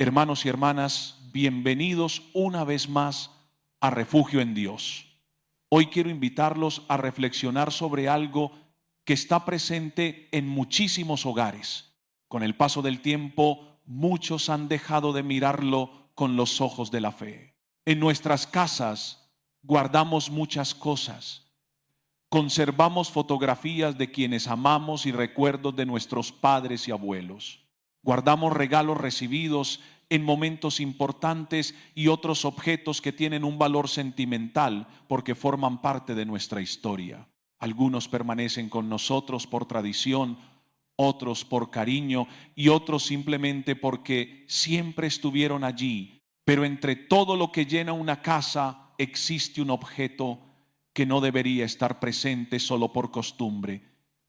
Hermanos y hermanas, bienvenidos una vez más a Refugio en Dios. Hoy quiero invitarlos a reflexionar sobre algo que está presente en muchísimos hogares. Con el paso del tiempo, muchos han dejado de mirarlo con los ojos de la fe. En nuestras casas guardamos muchas cosas. Conservamos fotografías de quienes amamos y recuerdos de nuestros padres y abuelos. Guardamos regalos recibidos en momentos importantes y otros objetos que tienen un valor sentimental porque forman parte de nuestra historia. Algunos permanecen con nosotros por tradición, otros por cariño y otros simplemente porque siempre estuvieron allí. Pero entre todo lo que llena una casa existe un objeto que no debería estar presente solo por costumbre,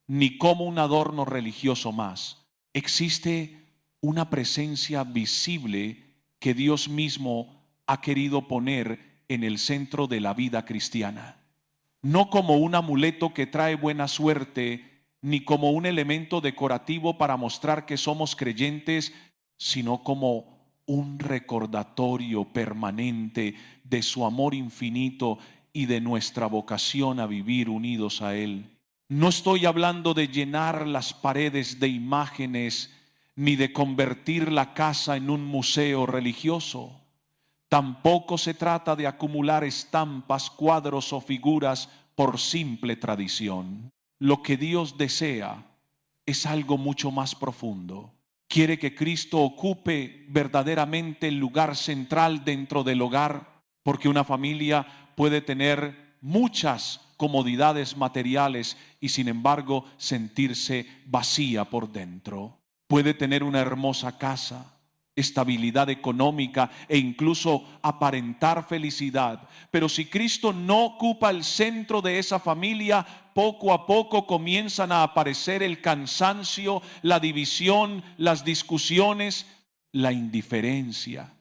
ni como un adorno religioso más. Existe una presencia visible que Dios mismo ha querido poner en el centro de la vida cristiana. No como un amuleto que trae buena suerte, ni como un elemento decorativo para mostrar que somos creyentes, sino como un recordatorio permanente de su amor infinito y de nuestra vocación a vivir unidos a Él. No estoy hablando de llenar las paredes de imágenes ni de convertir la casa en un museo religioso. Tampoco se trata de acumular estampas, cuadros o figuras por simple tradición. Lo que Dios desea es algo mucho más profundo. Quiere que Cristo ocupe verdaderamente el lugar central dentro del hogar, porque una familia puede tener muchas comodidades materiales y sin embargo sentirse vacía por dentro. Puede tener una hermosa casa, estabilidad económica e incluso aparentar felicidad. Pero si Cristo no ocupa el centro de esa familia, poco a poco comienzan a aparecer el cansancio, la división, las discusiones, la indiferencia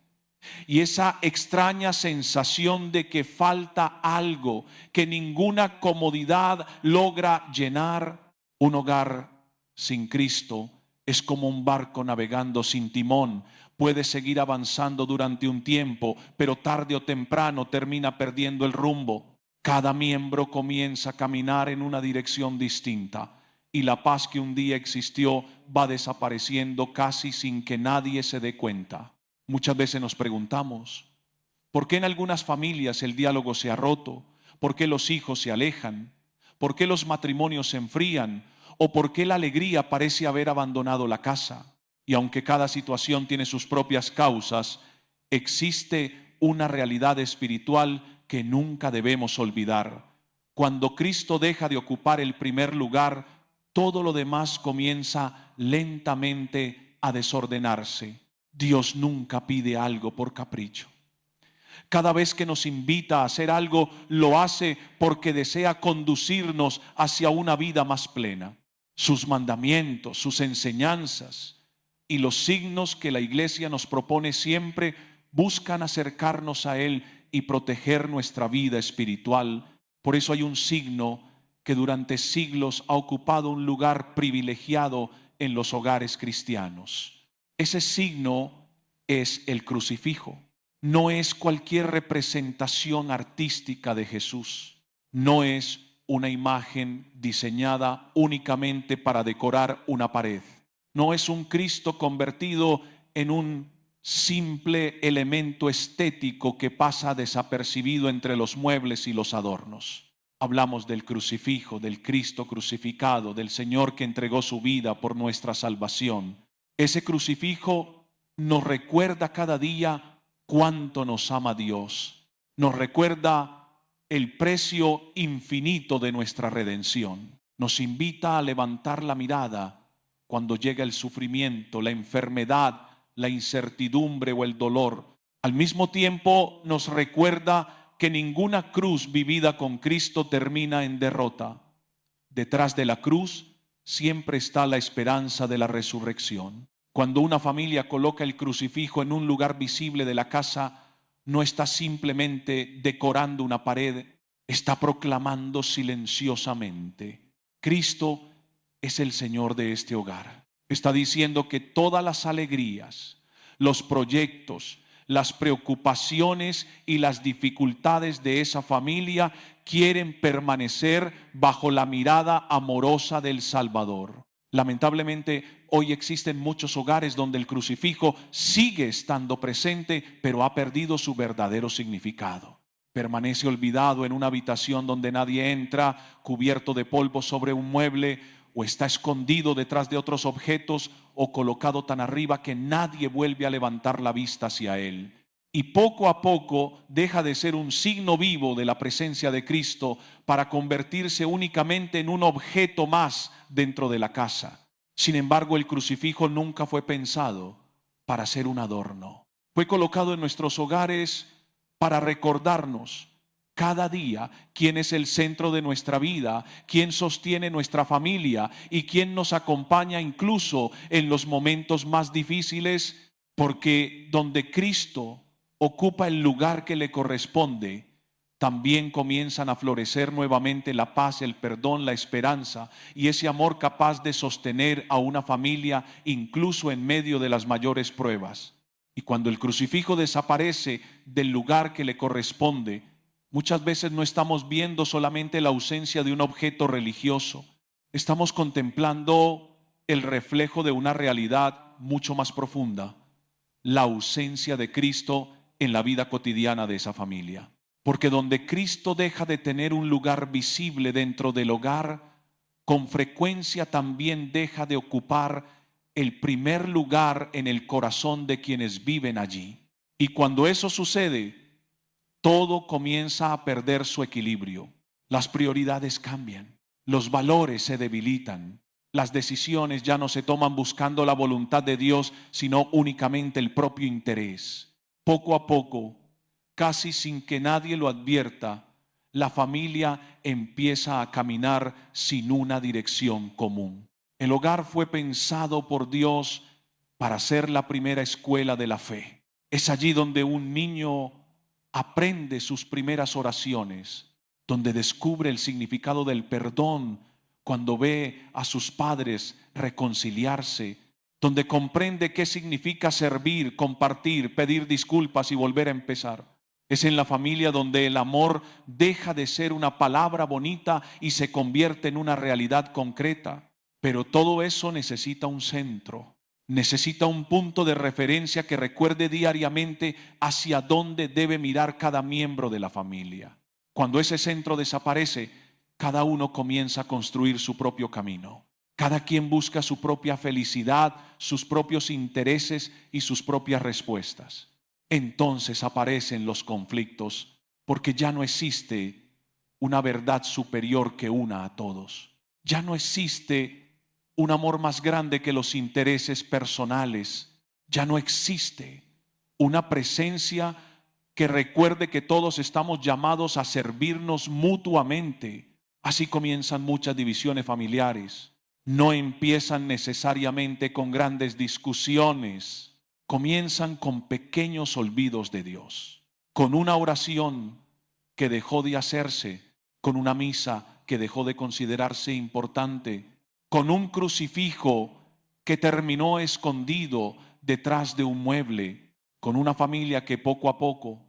y esa extraña sensación de que falta algo, que ninguna comodidad logra llenar. Un hogar sin Cristo es como un barco navegando sin timón. Puede seguir avanzando durante un tiempo, pero tarde o temprano termina perdiendo el rumbo. Cada miembro comienza a caminar en una dirección distinta y la paz que un día existió va desapareciendo casi sin que nadie se dé cuenta. Muchas veces nos preguntamos, ¿por qué en algunas familias el diálogo se ha roto? ¿Por qué los hijos se alejan? ¿Por qué los matrimonios se enfrían? ¿O por qué la alegría parece haber abandonado la casa? Y aunque cada situación tiene sus propias causas, existe una realidad espiritual que nunca debemos olvidar. Cuando Cristo deja de ocupar el primer lugar, todo lo demás comienza lentamente a desordenarse. Dios nunca pide algo por capricho. Cada vez que nos invita a hacer algo, lo hace porque desea conducirnos hacia una vida más plena. Sus mandamientos, sus enseñanzas y los signos que la Iglesia nos propone siempre buscan acercarnos a Él y proteger nuestra vida espiritual. Por eso hay un signo que durante siglos ha ocupado un lugar privilegiado en los hogares cristianos. Ese signo es el crucifijo. No es cualquier representación artística de Jesús. No es una imagen diseñada únicamente para decorar una pared. No es un Cristo convertido en un simple elemento estético que pasa desapercibido entre los muebles y los adornos. Hablamos del crucifijo, del Cristo crucificado, del Señor que entregó su vida por nuestra salvación. Ese crucifijo nos recuerda cada día cuánto nos ama Dios. Nos recuerda el precio infinito de nuestra redención. Nos invita a levantar la mirada cuando llega el sufrimiento, la enfermedad, la incertidumbre o el dolor. Al mismo tiempo nos recuerda que ninguna cruz vivida con Cristo termina en derrota. Detrás de la cruz siempre está la esperanza de la resurrección. Cuando una familia coloca el crucifijo en un lugar visible de la casa, no está simplemente decorando una pared, está proclamando silenciosamente: Cristo es el Señor de este hogar. Está diciendo que todas las alegrías, los proyectos, las preocupaciones y las dificultades de esa familia quieren permanecer bajo la mirada amorosa del Salvador. Lamentablemente, hoy existen muchos hogares donde el crucifijo sigue estando presente, pero ha perdido su verdadero significado. Permanece olvidado en una habitación donde nadie entra, cubierto de polvo sobre un mueble, o está escondido detrás de otros objetos, o colocado tan arriba que nadie vuelve a levantar la vista hacia él. Y poco a poco deja de ser un signo vivo de la presencia de Cristo para convertirse únicamente en un objeto más dentro de la casa. Sin embargo, el crucifijo nunca fue pensado para ser un adorno. Fue colocado en nuestros hogares para recordarnos cada día quién es el centro de nuestra vida, quién sostiene nuestra familia y quién nos acompaña incluso en los momentos más difíciles, porque donde Cristo ocupa el lugar que le corresponde, también comienzan a florecer nuevamente la paz, el perdón, la esperanza y ese amor capaz de sostener a una familia incluso en medio de las mayores pruebas. Y cuando el crucifijo desaparece del lugar que le corresponde, muchas veces no estamos viendo solamente la ausencia de un objeto religioso, estamos contemplando el reflejo de una realidad mucho más profunda, la ausencia de Cristo en la vida cotidiana de esa familia. Porque donde Cristo deja de tener un lugar visible dentro del hogar, con frecuencia también deja de ocupar el primer lugar en el corazón de quienes viven allí. Y cuando eso sucede, todo comienza a perder su equilibrio. Las prioridades cambian, los valores se debilitan, las decisiones ya no se toman buscando la voluntad de Dios, sino únicamente el propio interés. Poco a poco, casi sin que nadie lo advierta, la familia empieza a caminar sin una dirección común. El hogar fue pensado por Dios para ser la primera escuela de la fe. Es allí donde un niño aprende sus primeras oraciones, donde descubre el significado del perdón cuando ve a sus padres reconciliarse, donde comprende qué significa servir, compartir, pedir disculpas y volver a empezar. Es en la familia donde el amor deja de ser una palabra bonita y se convierte en una realidad concreta. Pero todo eso necesita un centro, necesita un punto de referencia que recuerde diariamente hacia dónde debe mirar cada miembro de la familia. Cuando ese centro desaparece, cada uno comienza a construir su propio camino. Cada quien busca su propia felicidad, sus propios intereses y sus propias respuestas. Entonces aparecen los conflictos, porque ya no existe una verdad superior que una a todos. Ya no existe un amor más grande que los intereses personales. Ya no existe una presencia que recuerde que todos estamos llamados a servirnos mutuamente. Así comienzan muchas divisiones familiares. No empiezan necesariamente con grandes discusiones. Comienzan con pequeños olvidos de Dios, con una oración que dejó de hacerse, con una misa que dejó de considerarse importante, con un crucifijo que terminó escondido detrás de un mueble, con una familia que poco a poco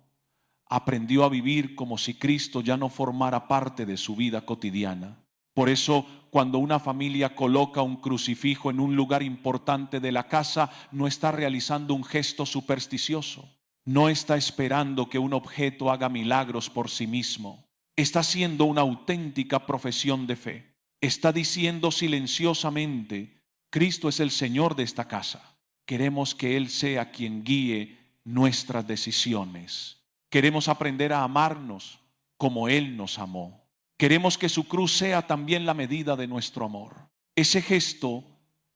aprendió a vivir como si Cristo ya no formara parte de su vida cotidiana. Por eso, cuando una familia coloca un crucifijo en un lugar importante de la casa, no está realizando un gesto supersticioso, no está esperando que un objeto haga milagros por sí mismo. Está haciendo una auténtica profesión de fe. Está diciendo silenciosamente: Cristo es el Señor de esta casa. Queremos que Él sea quien guíe nuestras decisiones. Queremos aprender a amarnos como Él nos amó. Queremos que su cruz sea también la medida de nuestro amor. Ese gesto,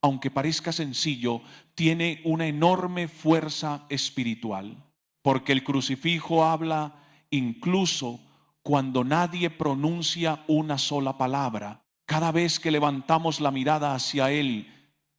aunque parezca sencillo, tiene una enorme fuerza espiritual, porque el crucifijo habla incluso cuando nadie pronuncia una sola palabra. Cada vez que levantamos la mirada hacia Él,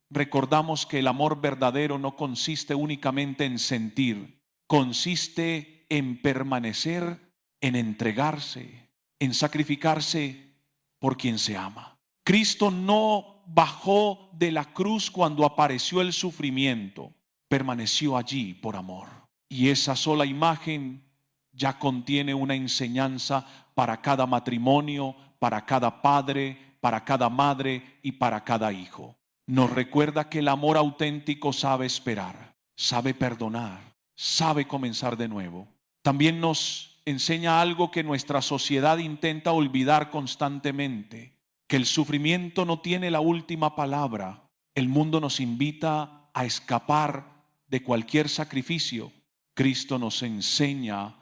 recordamos que el amor verdadero no consiste únicamente en sentir, consiste en permanecer, en entregarse, en sacrificarse por quien se ama. Cristo no bajó de la cruz cuando apareció el sufrimiento. permaneció allí por amor. Y esa sola imagen ya contiene una enseñanza para cada matrimonio, para cada padre, para cada madre y para cada hijo. Nos recuerda que el amor auténtico sabe esperar, sabe perdonar, sabe comenzar de nuevo. También nos enseña algo que nuestra sociedad intenta olvidar constantemente, que el sufrimiento no tiene la última palabra. El mundo nos invita a escapar de cualquier sacrificio. Cristo nos enseña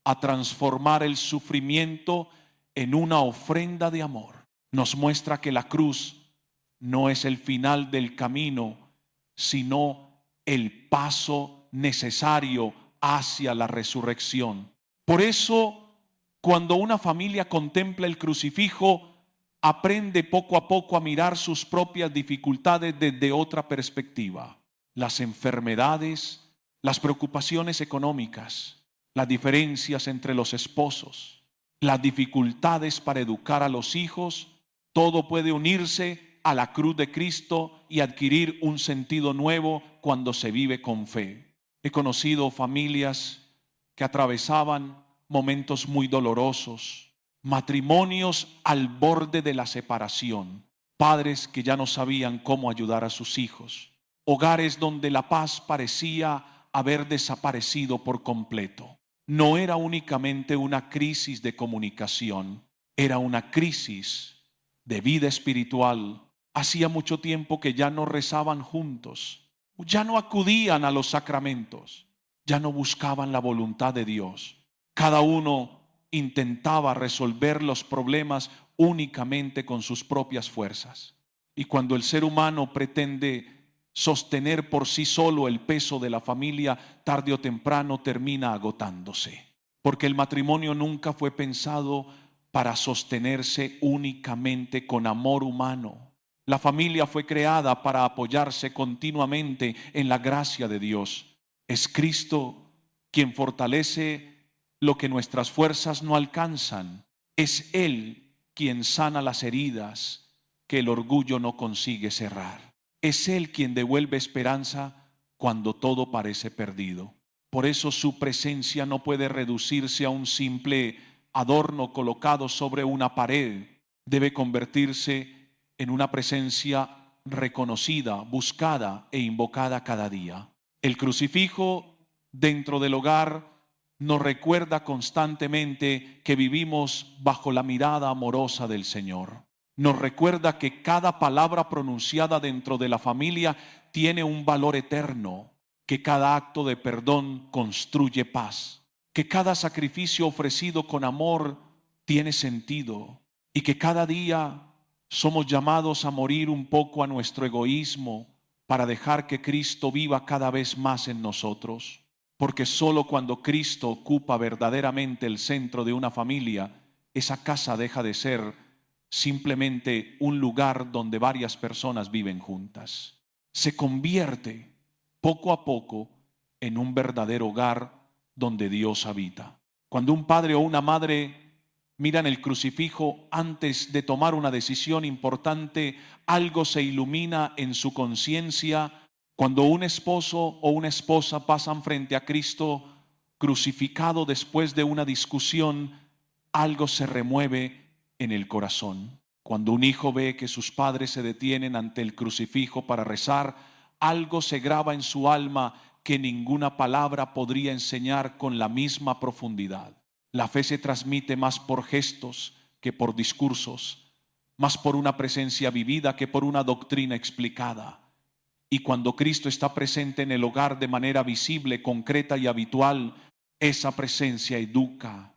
a transformar el sufrimiento en una ofrenda de amor. Nos muestra que la cruz no es el final del camino, sino el paso necesario hacia la resurrección. Por eso, cuando una familia contempla el crucifijo, aprende poco a poco a mirar sus propias dificultades desde otra perspectiva. Las enfermedades, las preocupaciones económicas, las diferencias entre los esposos, las dificultades para educar a los hijos, todo puede unirse a la cruz de Cristo y adquirir un sentido nuevo cuando se vive con fe. He conocido familias que atravesaban momentos muy dolorosos, matrimonios al borde de la separación, padres que ya no sabían cómo ayudar a sus hijos, hogares donde la paz parecía haber desaparecido por completo. No era únicamente una crisis de comunicación, era una crisis de vida espiritual. Hacía mucho tiempo que ya no rezaban juntos, ya no acudían a los sacramentos, ya no buscaban la voluntad de Dios. Cada uno intentaba resolver los problemas únicamente con sus propias fuerzas. Y cuando el ser humano pretende sostener por sí solo el peso de la familia, tarde o temprano termina agotándose. Porque el matrimonio nunca fue pensado para sostenerse únicamente con amor humano. La familia fue creada para apoyarse continuamente en la gracia de Dios. Es Cristo quien fortalece lo que nuestras fuerzas no alcanzan. Es Él quien sana las heridas que el orgullo no consigue cerrar. Es Él quien devuelve esperanza cuando todo parece perdido. Por eso su presencia no puede reducirse a un simple adorno colocado sobre una pared. Debe convertirse en una presencia reconocida, buscada e invocada cada día. El crucifijo dentro del hogar nos recuerda constantemente que vivimos bajo la mirada amorosa del Señor. Nos recuerda que cada palabra pronunciada dentro de la familia tiene un valor eterno, que cada acto de perdón construye paz, que cada sacrificio ofrecido con amor tiene sentido y que cada día somos llamados a morir un poco a nuestro egoísmo para dejar que Cristo viva cada vez más en nosotros. Porque solo cuando Cristo ocupa verdaderamente el centro de una familia, esa casa deja de ser simplemente un lugar donde varias personas viven juntas. Se convierte poco a poco en un verdadero hogar donde Dios habita. Cuando un padre o una madre miran el crucifijo antes de tomar una decisión importante, algo se ilumina en su conciencia. Cuando un esposo o una esposa pasan frente a Cristo crucificado después de una discusión, algo se remueve en el corazón. Cuando un hijo ve que sus padres se detienen ante el crucifijo para rezar, algo se graba en su alma que ninguna palabra podría enseñar con la misma profundidad. La fe se transmite más por gestos que por discursos, más por una presencia vivida que por una doctrina explicada. Y cuando Cristo está presente en el hogar de manera visible, concreta y habitual, esa presencia educa,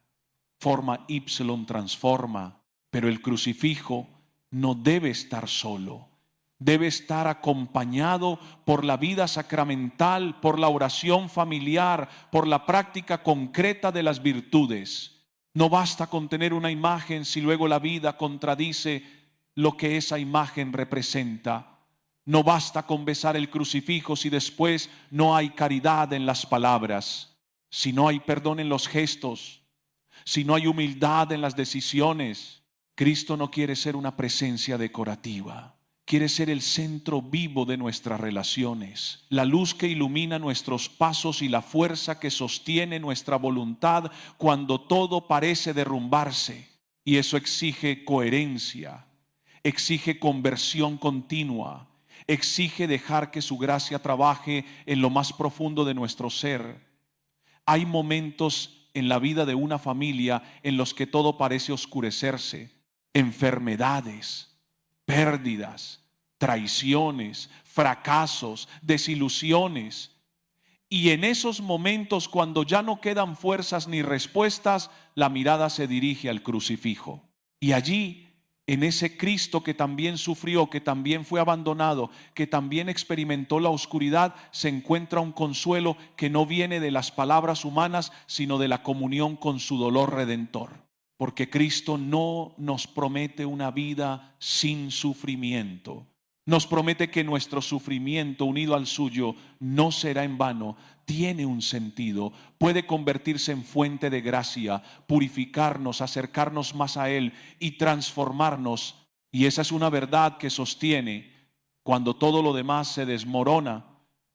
forma ipsilon transforma. Pero el crucifijo no debe estar solo, debe estar acompañado por la vida sacramental, por la oración familiar, por la práctica concreta de las virtudes. No basta con tener una imagen si luego la vida contradice lo que esa imagen representa. No basta con besar el crucifijo si después no hay caridad en las palabras, si no hay perdón en los gestos, si no hay humildad en las decisiones. Cristo no quiere ser una presencia decorativa, quiere ser el centro vivo de nuestras relaciones, la luz que ilumina nuestros pasos y la fuerza que sostiene nuestra voluntad cuando todo parece derrumbarse. Y eso exige coherencia, exige conversión continua, exige dejar que su gracia trabaje en lo más profundo de nuestro ser. Hay momentos en la vida de una familia en los que todo parece oscurecerse, enfermedades, pérdidas, traiciones, fracasos, desilusiones. Y en esos momentos, cuando ya no quedan fuerzas ni respuestas, la mirada se dirige al crucifijo. Y allí, en ese Cristo que también sufrió, que también fue abandonado, que también experimentó la oscuridad, se encuentra un consuelo que no viene de las palabras humanas, sino de la comunión con su dolor redentor. Porque Cristo no nos promete una vida sin sufrimiento. Nos promete que nuestro sufrimiento unido al suyo no será en vano, tiene un sentido, puede convertirse en fuente de gracia, purificarnos, acercarnos más a Él y transformarnos. Y esa es una verdad que sostiene cuando todo lo demás se desmorona,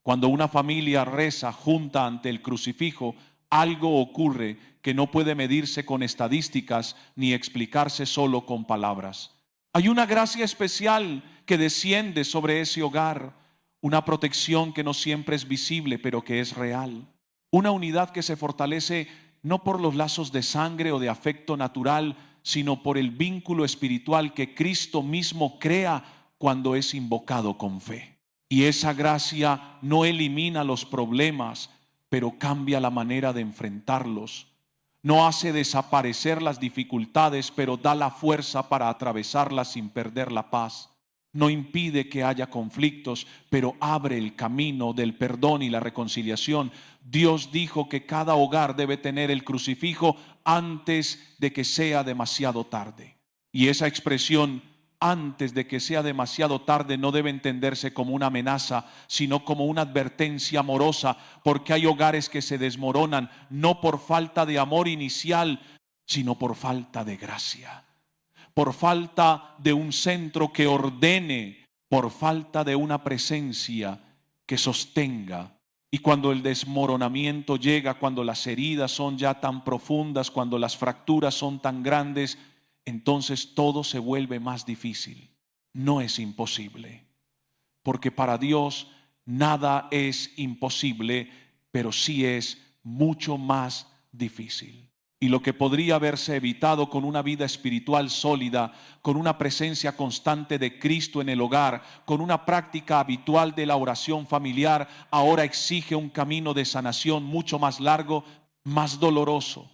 cuando una familia reza junta ante el crucifijo. Algo ocurre que no puede medirse con estadísticas ni explicarse solo con palabras. Hay una gracia especial que desciende sobre ese hogar, una protección que no siempre es visible, pero que es real. Una unidad que se fortalece no por los lazos de sangre o de afecto natural, sino por el vínculo espiritual que Cristo mismo crea cuando es invocado con fe. Y esa gracia no elimina los problemas, pero cambia la manera de enfrentarlos. No hace desaparecer las dificultades, pero da la fuerza para atravesarlas sin perder la paz. No impide que haya conflictos, pero abre el camino del perdón y la reconciliación. Dios dijo que cada hogar debe tener el crucifijo antes de que sea demasiado tarde. Y esa expresión, antes de que sea demasiado tarde, no debe entenderse como una amenaza, sino como una advertencia amorosa, porque hay hogares que se desmoronan no por falta de amor inicial, sino por falta de gracia, por falta de un centro que ordene, por falta de una presencia que sostenga. Y cuando el desmoronamiento llega, cuando las heridas son ya tan profundas, cuando las fracturas son tan grandes, entonces todo se vuelve más difícil. No es imposible, porque para Dios nada es imposible, pero sí es mucho más difícil. Y lo que podría haberse evitado con una vida espiritual sólida, con una presencia constante de Cristo en el hogar, con una práctica habitual de la oración familiar, ahora exige un camino de sanación mucho más largo, más doloroso,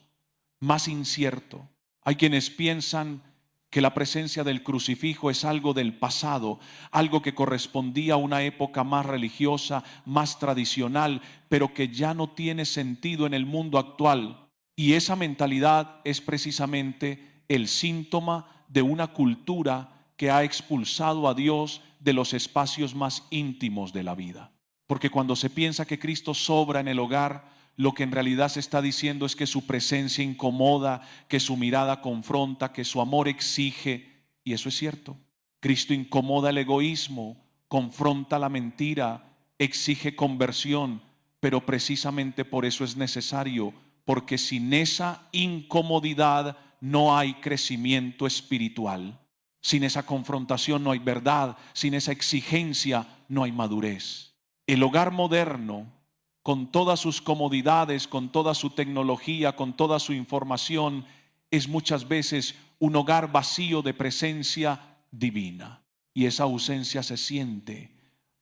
más incierto. Hay quienes piensan que la presencia del crucifijo es algo del pasado, algo que correspondía a una época más religiosa, más tradicional, pero que ya no tiene sentido en el mundo actual. Y esa mentalidad es precisamente el síntoma de una cultura que ha expulsado a Dios de los espacios más íntimos de la vida. Porque cuando se piensa que Cristo sobra en el hogar, lo que en realidad se está diciendo es que su presencia incomoda, que su mirada confronta, que su amor exige. Y eso es cierto. Cristo incomoda el egoísmo, confronta la mentira, exige conversión, pero precisamente por eso es necesario, porque sin esa incomodidad no hay crecimiento espiritual. Sin esa confrontación no hay verdad, sin esa exigencia no hay madurez. El hogar moderno, con todas sus comodidades, con toda su tecnología, con toda su información, es muchas veces un hogar vacío de presencia divina. Y esa ausencia se siente,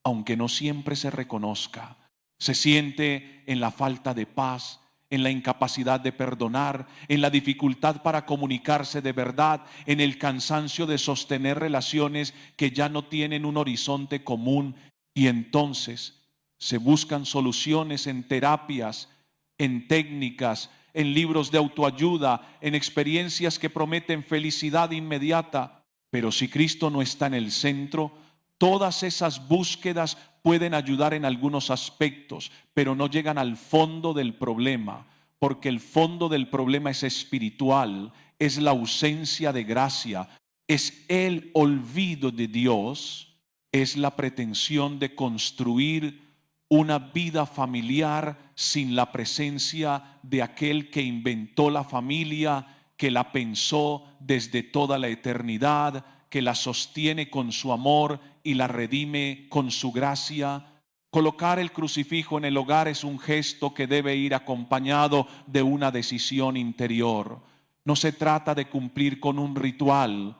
aunque no siempre se reconozca. Se siente en la falta de paz, en la incapacidad de perdonar, en la dificultad para comunicarse de verdad, en el cansancio de sostener relaciones que ya no tienen un horizonte común. Y entonces se buscan soluciones en terapias, en técnicas, en libros de autoayuda, en experiencias que prometen felicidad inmediata. Pero si Cristo no está en el centro, todas esas búsquedas pueden ayudar en algunos aspectos, pero no llegan al fondo del problema, porque el fondo del problema es espiritual, es la ausencia de gracia, es el olvido de Dios. es la pretensión de construir una vida familiar sin la presencia de aquel que inventó la familia, que la pensó desde toda la eternidad, que la sostiene con su amor y la redime con su gracia. Colocar el crucifijo en el hogar es un gesto que debe ir acompañado de una decisión interior. No se trata de cumplir con un ritual,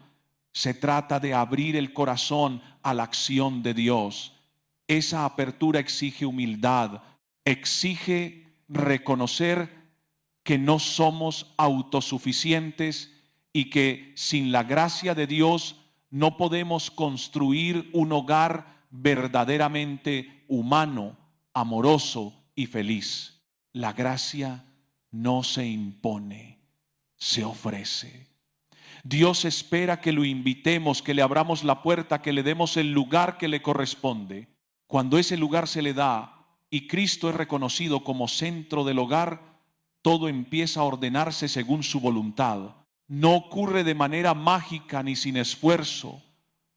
se trata de abrir el corazón a la acción de Dios. Esa apertura exige humildad, exige reconocer que no somos autosuficientes y que sin la gracia de Dios no podemos construir un hogar verdaderamente humano, amoroso y feliz. La gracia no se impone, se ofrece. Dios espera que lo invitemos, que le abramos la puerta, que le demos el lugar que le corresponde. Cuando ese lugar se le da y Cristo es reconocido como centro del hogar, todo empieza a ordenarse según su voluntad. No ocurre de manera mágica ni sin esfuerzo.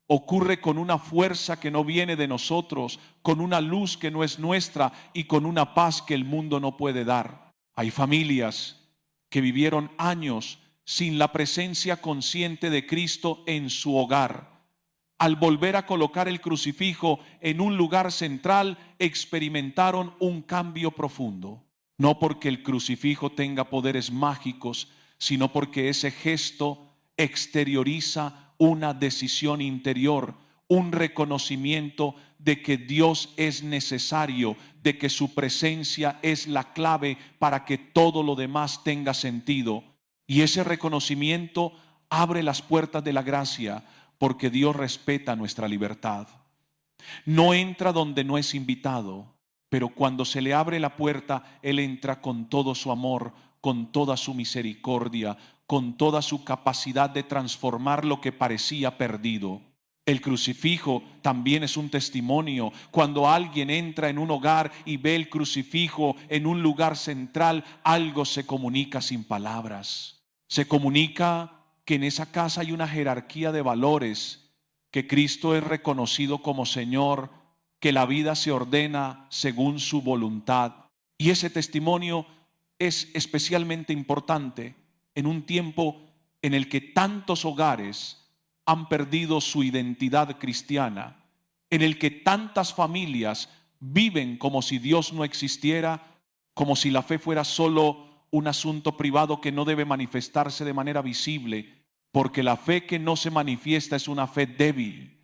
Ocurre con una fuerza que no viene de nosotros, con una luz que no es nuestra y con una paz que el mundo no puede dar. Hay familias que vivieron años sin la presencia consciente de Cristo en su hogar. Al volver a colocar el crucifijo en un lugar central, experimentaron un cambio profundo. No porque el crucifijo tenga poderes mágicos, sino porque ese gesto exterioriza una decisión interior, un reconocimiento de que Dios es necesario, de que su presencia es la clave para que todo lo demás tenga sentido. Y ese reconocimiento abre las puertas de la gracia, porque Dios respeta nuestra libertad. No entra donde no es invitado, pero cuando se le abre la puerta, Él entra con todo su amor, con toda su misericordia, con toda su capacidad de transformar lo que parecía perdido. El crucifijo también es un testimonio. Cuando alguien entra en un hogar y ve el crucifijo en un lugar central, algo se comunica sin palabras. Se comunica que en esa casa hay una jerarquía de valores, que Cristo es reconocido como Señor, que la vida se ordena según su voluntad. Y ese testimonio es especialmente importante en un tiempo en el que tantos hogares han perdido su identidad cristiana, en el que tantas familias viven como si Dios no existiera, como si la fe fuera solo un asunto privado que no debe manifestarse de manera visible, porque la fe que no se manifiesta es una fe débil,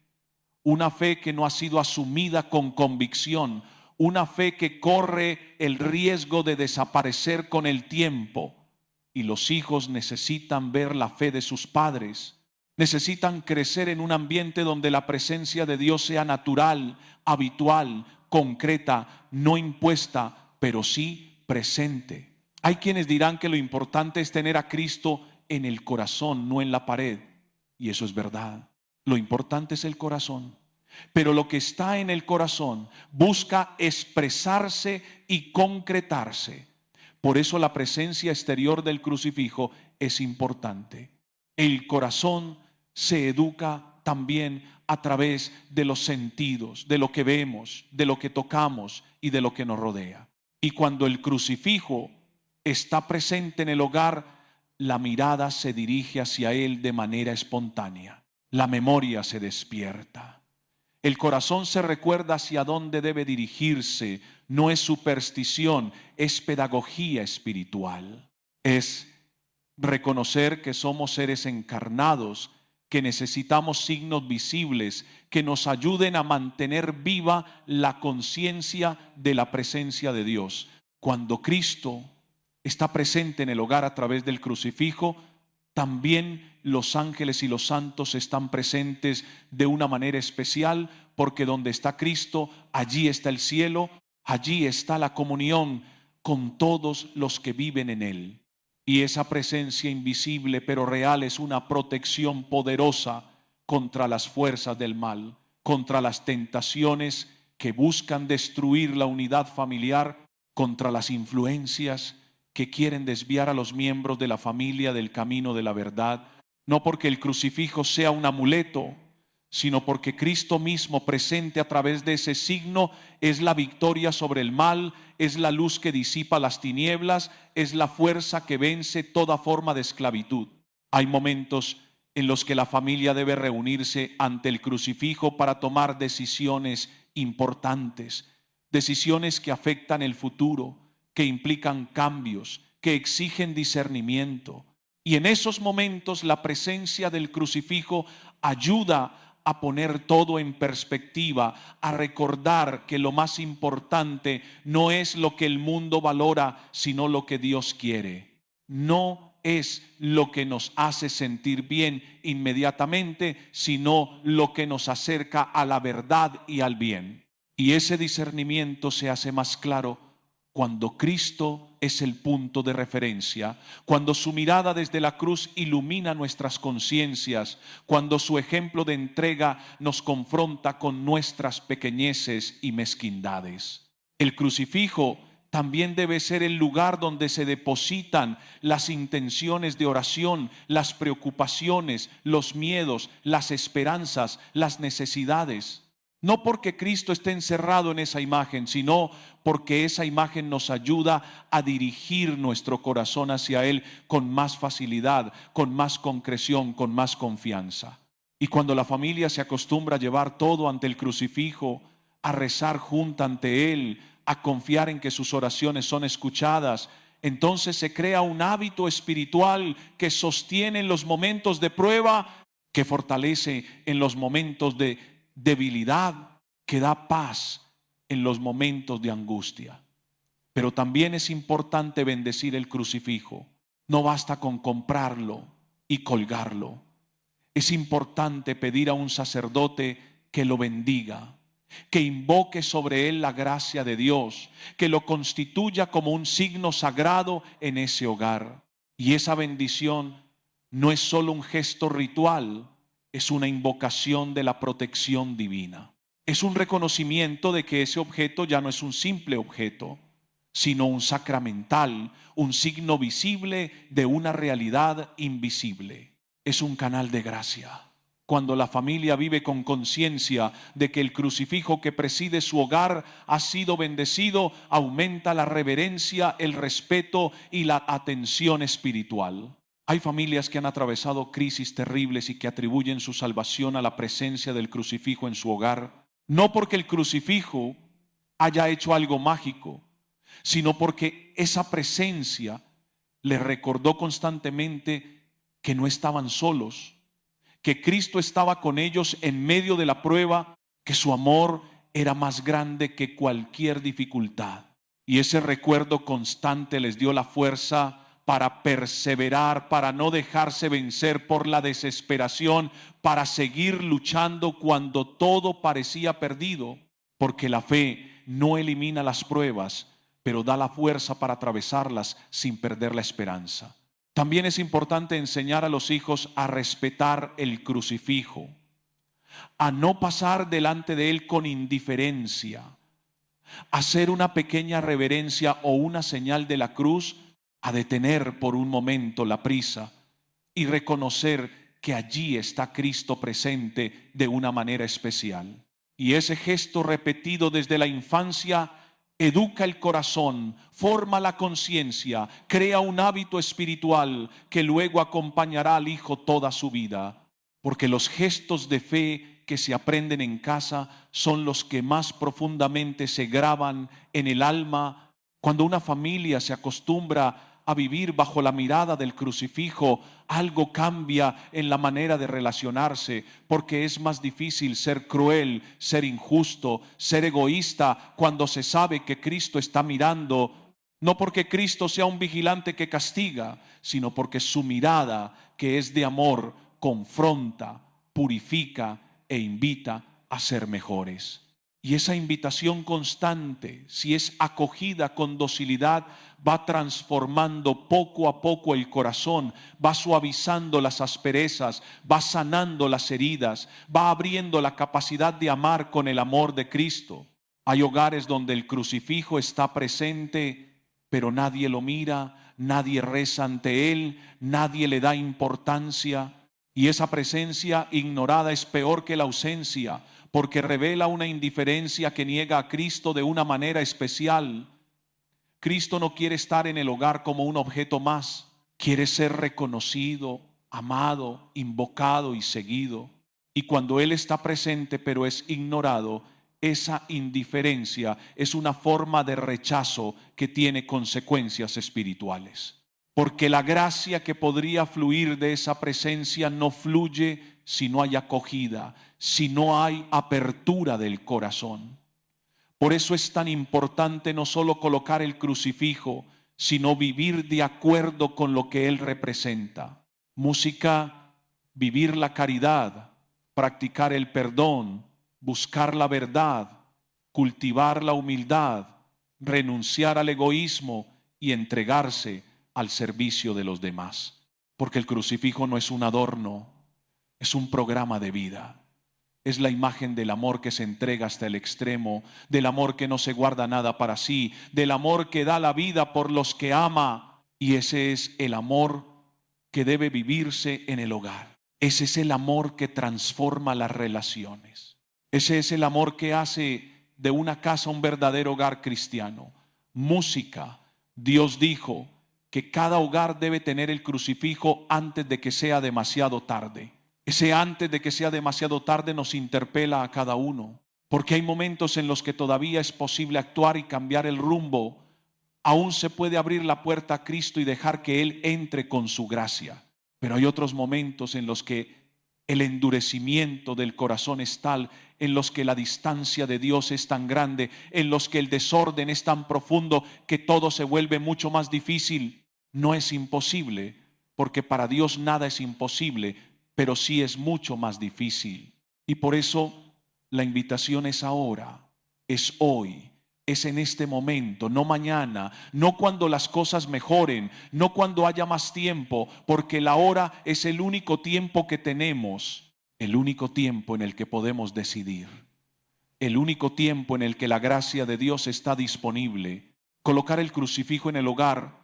una fe que no ha sido asumida con convicción, una fe que corre el riesgo de desaparecer con el tiempo. Y los hijos necesitan ver la fe de sus padres. Necesitan crecer en un ambiente donde la presencia de Dios sea natural, habitual, concreta, no impuesta, pero sí presente. Hay quienes dirán que lo importante es tener a Cristo en el corazón, no en la pared. Y eso es verdad. Lo importante es el corazón. Pero lo que está en el corazón busca expresarse y concretarse. Por eso la presencia exterior del crucifijo es importante. El corazón se educa también a través de los sentidos, de lo que vemos, de lo que tocamos y de lo que nos rodea. Y cuando el crucifijo está presente en el hogar, la mirada se dirige hacia él de manera espontánea. La memoria se despierta. El corazón se recuerda hacia dónde debe dirigirse. No es superstición, es pedagogía espiritual. Es reconocer que somos seres encarnados, que necesitamos signos visibles que nos ayuden a mantener viva la conciencia de la presencia de Dios. Cuando Cristo está presente en el hogar a través del crucifijo, también los ángeles y los santos están presentes de una manera especial, porque donde está Cristo, allí está el cielo, allí está la comunión con todos los que viven en él. Y esa presencia invisible pero real es una protección poderosa contra las fuerzas del mal, contra las tentaciones que buscan destruir la unidad familiar, contra las influencias que quieren desviar a los miembros de la familia del camino de la verdad. No porque el crucifijo sea un amuleto, sino porque Cristo mismo presente a través de ese signo es la victoria sobre el mal, es la luz que disipa las tinieblas, es la fuerza que vence toda forma de esclavitud. Hay momentos en los que la familia debe reunirse ante el crucifijo para tomar decisiones importantes, decisiones que afectan el futuro, que implican cambios, que exigen discernimiento. Y en esos momentos la presencia del crucifijo ayuda a poner todo en perspectiva, a recordar que lo más importante no es lo que el mundo valora, sino lo que Dios quiere. No es lo que nos hace sentir bien inmediatamente, sino lo que nos acerca a la verdad y al bien. Y ese discernimiento se hace más claro cuando Cristo es el punto de referencia, cuando su mirada desde la cruz ilumina nuestras conciencias, cuando su ejemplo de entrega nos confronta con nuestras pequeñeces y mezquindades. El crucifijo también debe ser el lugar donde se depositan las intenciones de oración, las preocupaciones, los miedos, las esperanzas, las necesidades. No porque Cristo esté encerrado en esa imagen, sino porque esa imagen nos ayuda a dirigir nuestro corazón hacia Él con más facilidad, con más concreción, con más confianza. Y cuando la familia se acostumbra a llevar todo ante el crucifijo, a rezar junta ante Él, a confiar en que sus oraciones son escuchadas, entonces se crea un hábito espiritual que sostiene en los momentos de prueba, que fortalece en los momentos de debilidad, que da paz en los momentos de angustia. Pero también es importante bendecir el crucifijo. No basta con comprarlo y colgarlo. Es importante pedir a un sacerdote que lo bendiga, que invoque sobre él la gracia de Dios, que lo constituya como un signo sagrado en ese hogar. Y esa bendición no es solo un gesto ritual, es una invocación de la protección divina. Es un reconocimiento de que ese objeto ya no es un simple objeto, sino un sacramental, un signo visible de una realidad invisible. Es un canal de gracia. Cuando la familia vive con conciencia de que el crucifijo que preside su hogar ha sido bendecido, aumenta la reverencia, el respeto y la atención espiritual. Hay familias que han atravesado crisis terribles y que atribuyen su salvación a la presencia del crucifijo en su hogar, no porque el crucifijo haya hecho algo mágico, sino porque esa presencia les recordó constantemente que no estaban solos, que Cristo estaba con ellos en medio de la prueba, que su amor era más grande que cualquier dificultad. Y ese recuerdo constante les dio la fuerza para perseverar, para no dejarse vencer por la desesperación, para seguir luchando cuando todo parecía perdido, porque la fe no elimina las pruebas, pero da la fuerza para atravesarlas sin perder la esperanza. También es importante enseñar a los hijos a respetar el crucifijo, a no pasar delante de él con indiferencia, a hacer una pequeña reverencia o una señal de la cruz, a detener por un momento la prisa y reconocer que allí está Cristo presente de una manera especial. Y ese gesto repetido desde la infancia educa el corazón, forma la conciencia, crea un hábito espiritual que luego acompañará al hijo toda su vida. Porque los gestos de fe que se aprenden en casa son los que más profundamente se graban en el alma. Cuando una familia se acostumbra a vivir bajo la mirada del crucifijo, algo cambia en la manera de relacionarse, porque es más difícil ser cruel, ser injusto, ser egoísta cuando se sabe que Cristo está mirando, no porque Cristo sea un vigilante que castiga, sino porque su mirada, que es de amor, confronta, purifica e invita a ser mejores. Y esa invitación constante, si es acogida con docilidad, va transformando poco a poco el corazón, va suavizando las asperezas, va sanando las heridas, va abriendo la capacidad de amar con el amor de Cristo. Hay hogares donde el crucifijo está presente, pero nadie lo mira, nadie reza ante él, nadie le da importancia. Y esa presencia ignorada es peor que la ausencia, porque revela una indiferencia que niega a Cristo de una manera especial. Cristo no quiere estar en el hogar como un objeto más, quiere ser reconocido, amado, invocado y seguido. Y cuando Él está presente pero es ignorado, esa indiferencia es una forma de rechazo que tiene consecuencias espirituales. Porque la gracia que podría fluir de esa presencia no fluye si no hay acogida, si no hay apertura del corazón. Por eso es tan importante no solo colocar el crucifijo, sino vivir de acuerdo con lo que Él representa. Música, vivir la caridad, practicar el perdón, buscar la verdad, cultivar la humildad, renunciar al egoísmo y entregarse al servicio de los demás. Porque el crucifijo no es un adorno, es un programa de vida. Es la imagen del amor que se entrega hasta el extremo, del amor que no se guarda nada para sí, del amor que da la vida por los que ama. Y ese es el amor que debe vivirse en el hogar. Ese es el amor que transforma las relaciones. Ese es el amor que hace de una casa un verdadero hogar cristiano. Música. Dios dijo que cada hogar debe tener el crucifijo antes de que sea demasiado tarde. Ese antes de que sea demasiado tarde nos interpela a cada uno, porque hay momentos en los que todavía es posible actuar y cambiar el rumbo. Aún se puede abrir la puerta a Cristo y dejar que Él entre con su gracia. Pero hay otros momentos en los que el endurecimiento del corazón es tal, en los que la distancia de Dios es tan grande, en los que el desorden es tan profundo que todo se vuelve mucho más difícil. No es imposible, porque para Dios nada es imposible, pero sí es mucho más difícil. Y por eso la invitación es ahora, es hoy, es en este momento, no mañana, no cuando las cosas mejoren, no cuando haya más tiempo, porque la hora es el único tiempo que tenemos, el único tiempo en el que podemos decidir, el único tiempo en el que la gracia de Dios está disponible. Colocar el crucifijo en el hogar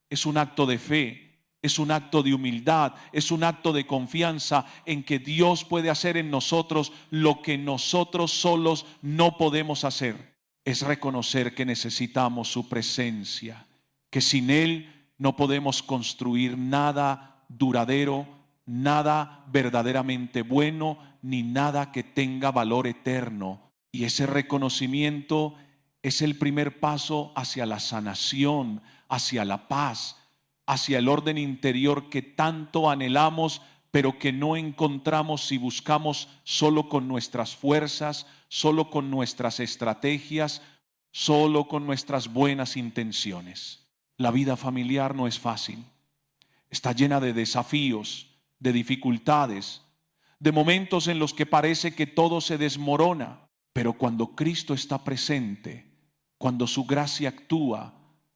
es un acto de fe. Es un acto de humildad, es un acto de confianza en que Dios puede hacer en nosotros lo que nosotros solos no podemos hacer. Es reconocer que necesitamos su presencia, que sin Él no podemos construir nada duradero, nada verdaderamente bueno, ni nada que tenga valor eterno. Y ese reconocimiento es el primer paso hacia la sanación, hacia la paz, hacia el orden interior que tanto anhelamos, pero que no encontramos si buscamos solo con nuestras fuerzas, solo con nuestras estrategias, solo con nuestras buenas intenciones. La vida familiar no es fácil. Está llena de desafíos, de dificultades, de momentos en los que parece que todo se desmorona. Pero cuando Cristo está presente, cuando su gracia actúa,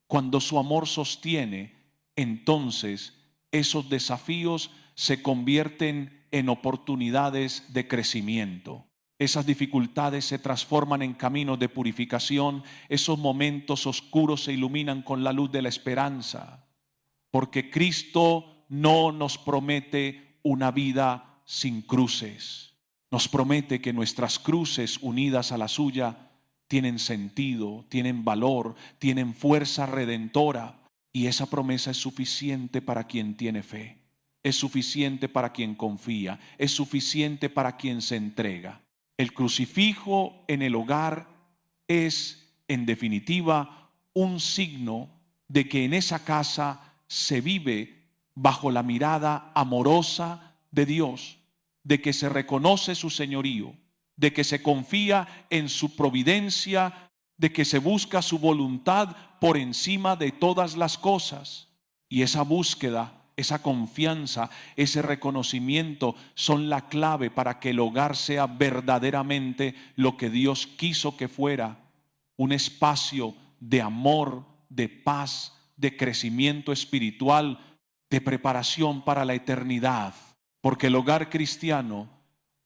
cuando su amor sostiene, entonces esos desafíos se convierten en oportunidades de crecimiento. Esas dificultades se transforman en caminos de purificación. Esos momentos oscuros se iluminan con la luz de la esperanza. Porque Cristo no nos promete una vida sin cruces. Nos promete que nuestras cruces unidas a la suya tienen sentido, tienen valor, tienen fuerza redentora. Y esa promesa es suficiente para quien tiene fe, es suficiente para quien confía, es suficiente para quien se entrega. El crucifijo en el hogar es, en definitiva, un signo de que en esa casa se vive bajo la mirada amorosa de Dios, de que se reconoce su señorío, de que se confía en su providencia, de que se busca su voluntad por encima de todas las cosas. Y esa búsqueda, esa confianza, ese reconocimiento son la clave para que el hogar sea verdaderamente lo que Dios quiso que fuera: un espacio de amor, de paz, de crecimiento espiritual, de preparación para la eternidad. Porque el hogar cristiano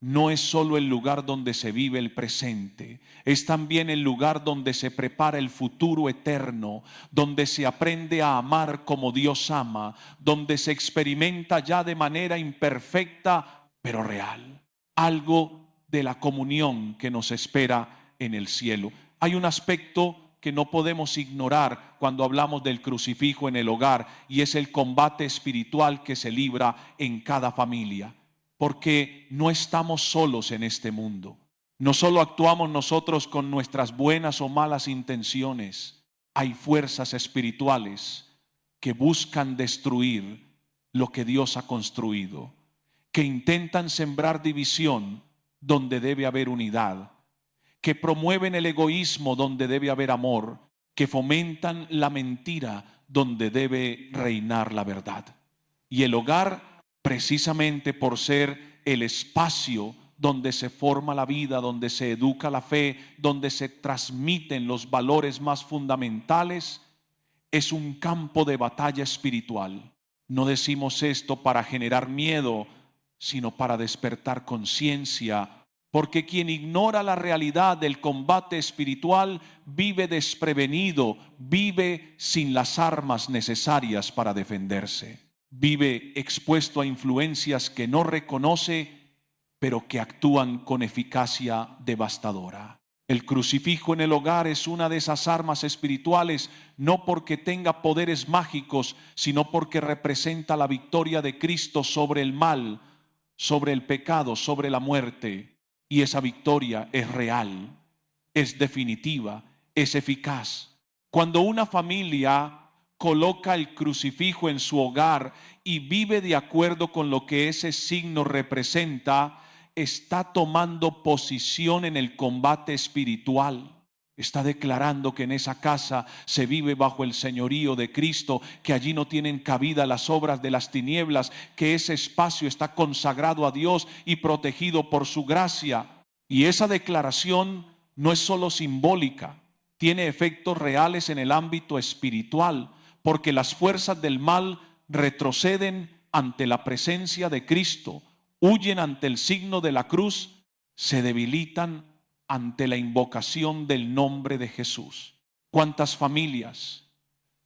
no es solo el lugar donde se vive el presente, es también el lugar donde se prepara el futuro eterno, donde se aprende a amar como Dios ama, donde se experimenta ya de manera imperfecta pero real, algo de la comunión que nos espera en el cielo. Hay un aspecto que no podemos ignorar cuando hablamos del crucifijo en el hogar, y es el combate espiritual que se libra en cada familia. Porque no estamos solos en este mundo. No solo actuamos nosotros con nuestras buenas o malas intenciones. Hay fuerzas espirituales que buscan destruir lo que Dios ha construido, que intentan sembrar división donde debe haber unidad, que promueven el egoísmo donde debe haber amor, que fomentan la mentira donde debe reinar la verdad. Y el hogar, precisamente por ser el espacio donde se forma la vida, donde se educa la fe, donde se transmiten los valores más fundamentales, es un campo de batalla espiritual. No decimos esto para generar miedo, sino para despertar conciencia, porque quien ignora la realidad del combate espiritual vive desprevenido, vive sin las armas necesarias para defenderse. Vive expuesto a influencias que no reconoce, pero que actúan con eficacia devastadora. El crucifijo en el hogar es una de esas armas espirituales, no porque tenga poderes mágicos, sino porque representa la victoria de Cristo sobre el mal, sobre el pecado, sobre la muerte. Y esa victoria es real, es definitiva, es eficaz. Cuando una familia coloca el crucifijo en su hogar y vive de acuerdo con lo que ese signo representa, está tomando posición en el combate espiritual. Está declarando que en esa casa se vive bajo el señorío de Cristo, que allí no tienen cabida las obras de las tinieblas, que ese espacio está consagrado a Dios y protegido por su gracia. Y esa declaración no es solo simbólica, tiene efectos reales en el ámbito espiritual, porque las fuerzas del mal retroceden ante la presencia de Cristo, huyen ante el signo de la cruz, se debilitan ante la invocación del nombre de Jesús. ¿Cuántas familias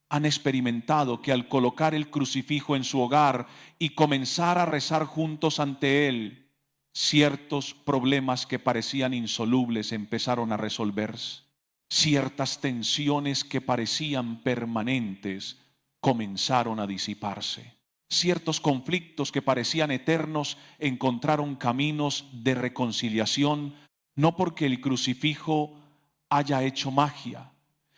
han experimentado que al colocar el crucifijo en su hogar y comenzar a rezar juntos ante él, ciertos problemas que parecían insolubles empezaron a resolverse? Ciertas tensiones que parecían permanentes comenzaron a disiparse. Ciertos conflictos que parecían eternos encontraron caminos de reconciliación, no porque el crucifijo haya hecho magia,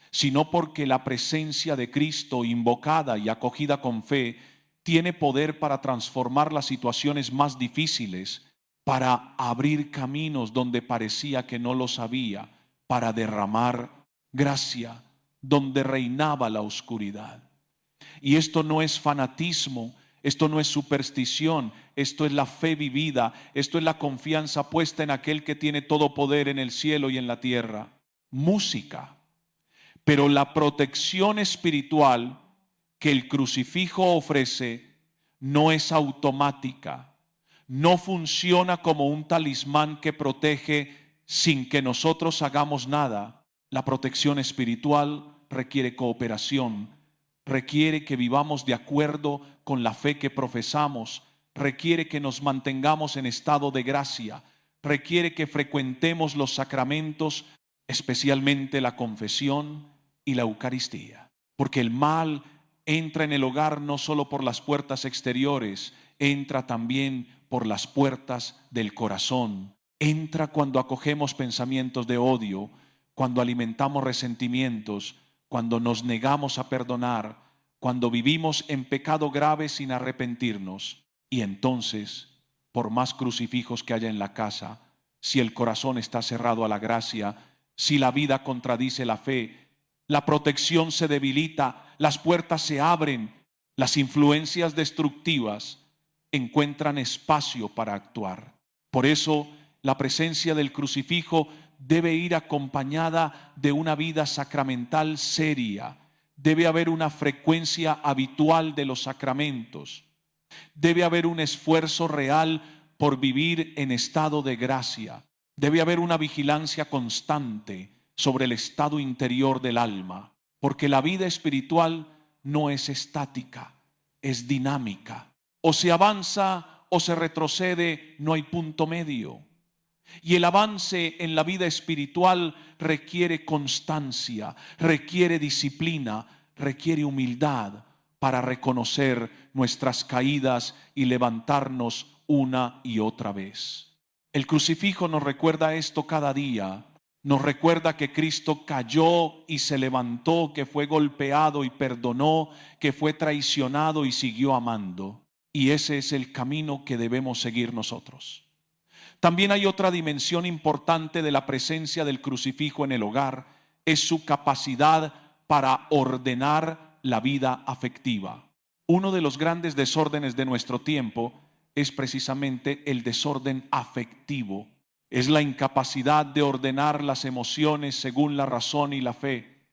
sino porque la presencia de Cristo, invocada y acogida con fe, tiene poder para transformar las situaciones más difíciles, para abrir caminos donde parecía que no los había, para derramar gracia donde reinaba la oscuridad. Y esto no es fanatismo, esto no es superstición, esto es la fe vivida, esto es la confianza puesta en aquel que tiene todo poder en el cielo y en la tierra. Música. Pero la protección espiritual que el crucifijo ofrece no es automática, no funciona como un talismán que protege sin que nosotros hagamos nada. La protección espiritual requiere cooperación, requiere que vivamos de acuerdo con la fe que profesamos, requiere que nos mantengamos en estado de gracia, requiere que frecuentemos los sacramentos, especialmente la confesión y la Eucaristía. Porque el mal entra en el hogar no solo por las puertas exteriores, entra también por las puertas del corazón. Entra cuando acogemos pensamientos de odio, cuando alimentamos resentimientos, cuando nos negamos a perdonar, cuando vivimos en pecado grave sin arrepentirnos. Y entonces, por más crucifijos que haya en la casa, si el corazón está cerrado a la gracia, si la vida contradice la fe, la protección se debilita, las puertas se abren, las influencias destructivas encuentran espacio para actuar. Por eso, la presencia del crucifijo debe ir acompañada de una vida sacramental seria. Debe haber una frecuencia habitual de los sacramentos. Debe haber un esfuerzo real por vivir en estado de gracia. Debe haber una vigilancia constante sobre el estado interior del alma, porque la vida espiritual no es estática, es dinámica. O se avanza o se retrocede, no hay punto medio. Y el avance en la vida espiritual requiere constancia, requiere disciplina, requiere humildad para reconocer nuestras caídas y levantarnos una y otra vez. El crucifijo nos recuerda esto cada día. Nos recuerda que Cristo cayó y se levantó, que fue golpeado y perdonó, que fue traicionado y siguió amando. Y ese es el camino que debemos seguir nosotros. También hay otra dimensión importante de la presencia del crucifijo en el hogar, es su capacidad para ordenar la vida afectiva. Uno de los grandes desórdenes de nuestro tiempo es precisamente el desorden afectivo. Es la incapacidad de ordenar las emociones según la razón y la fe,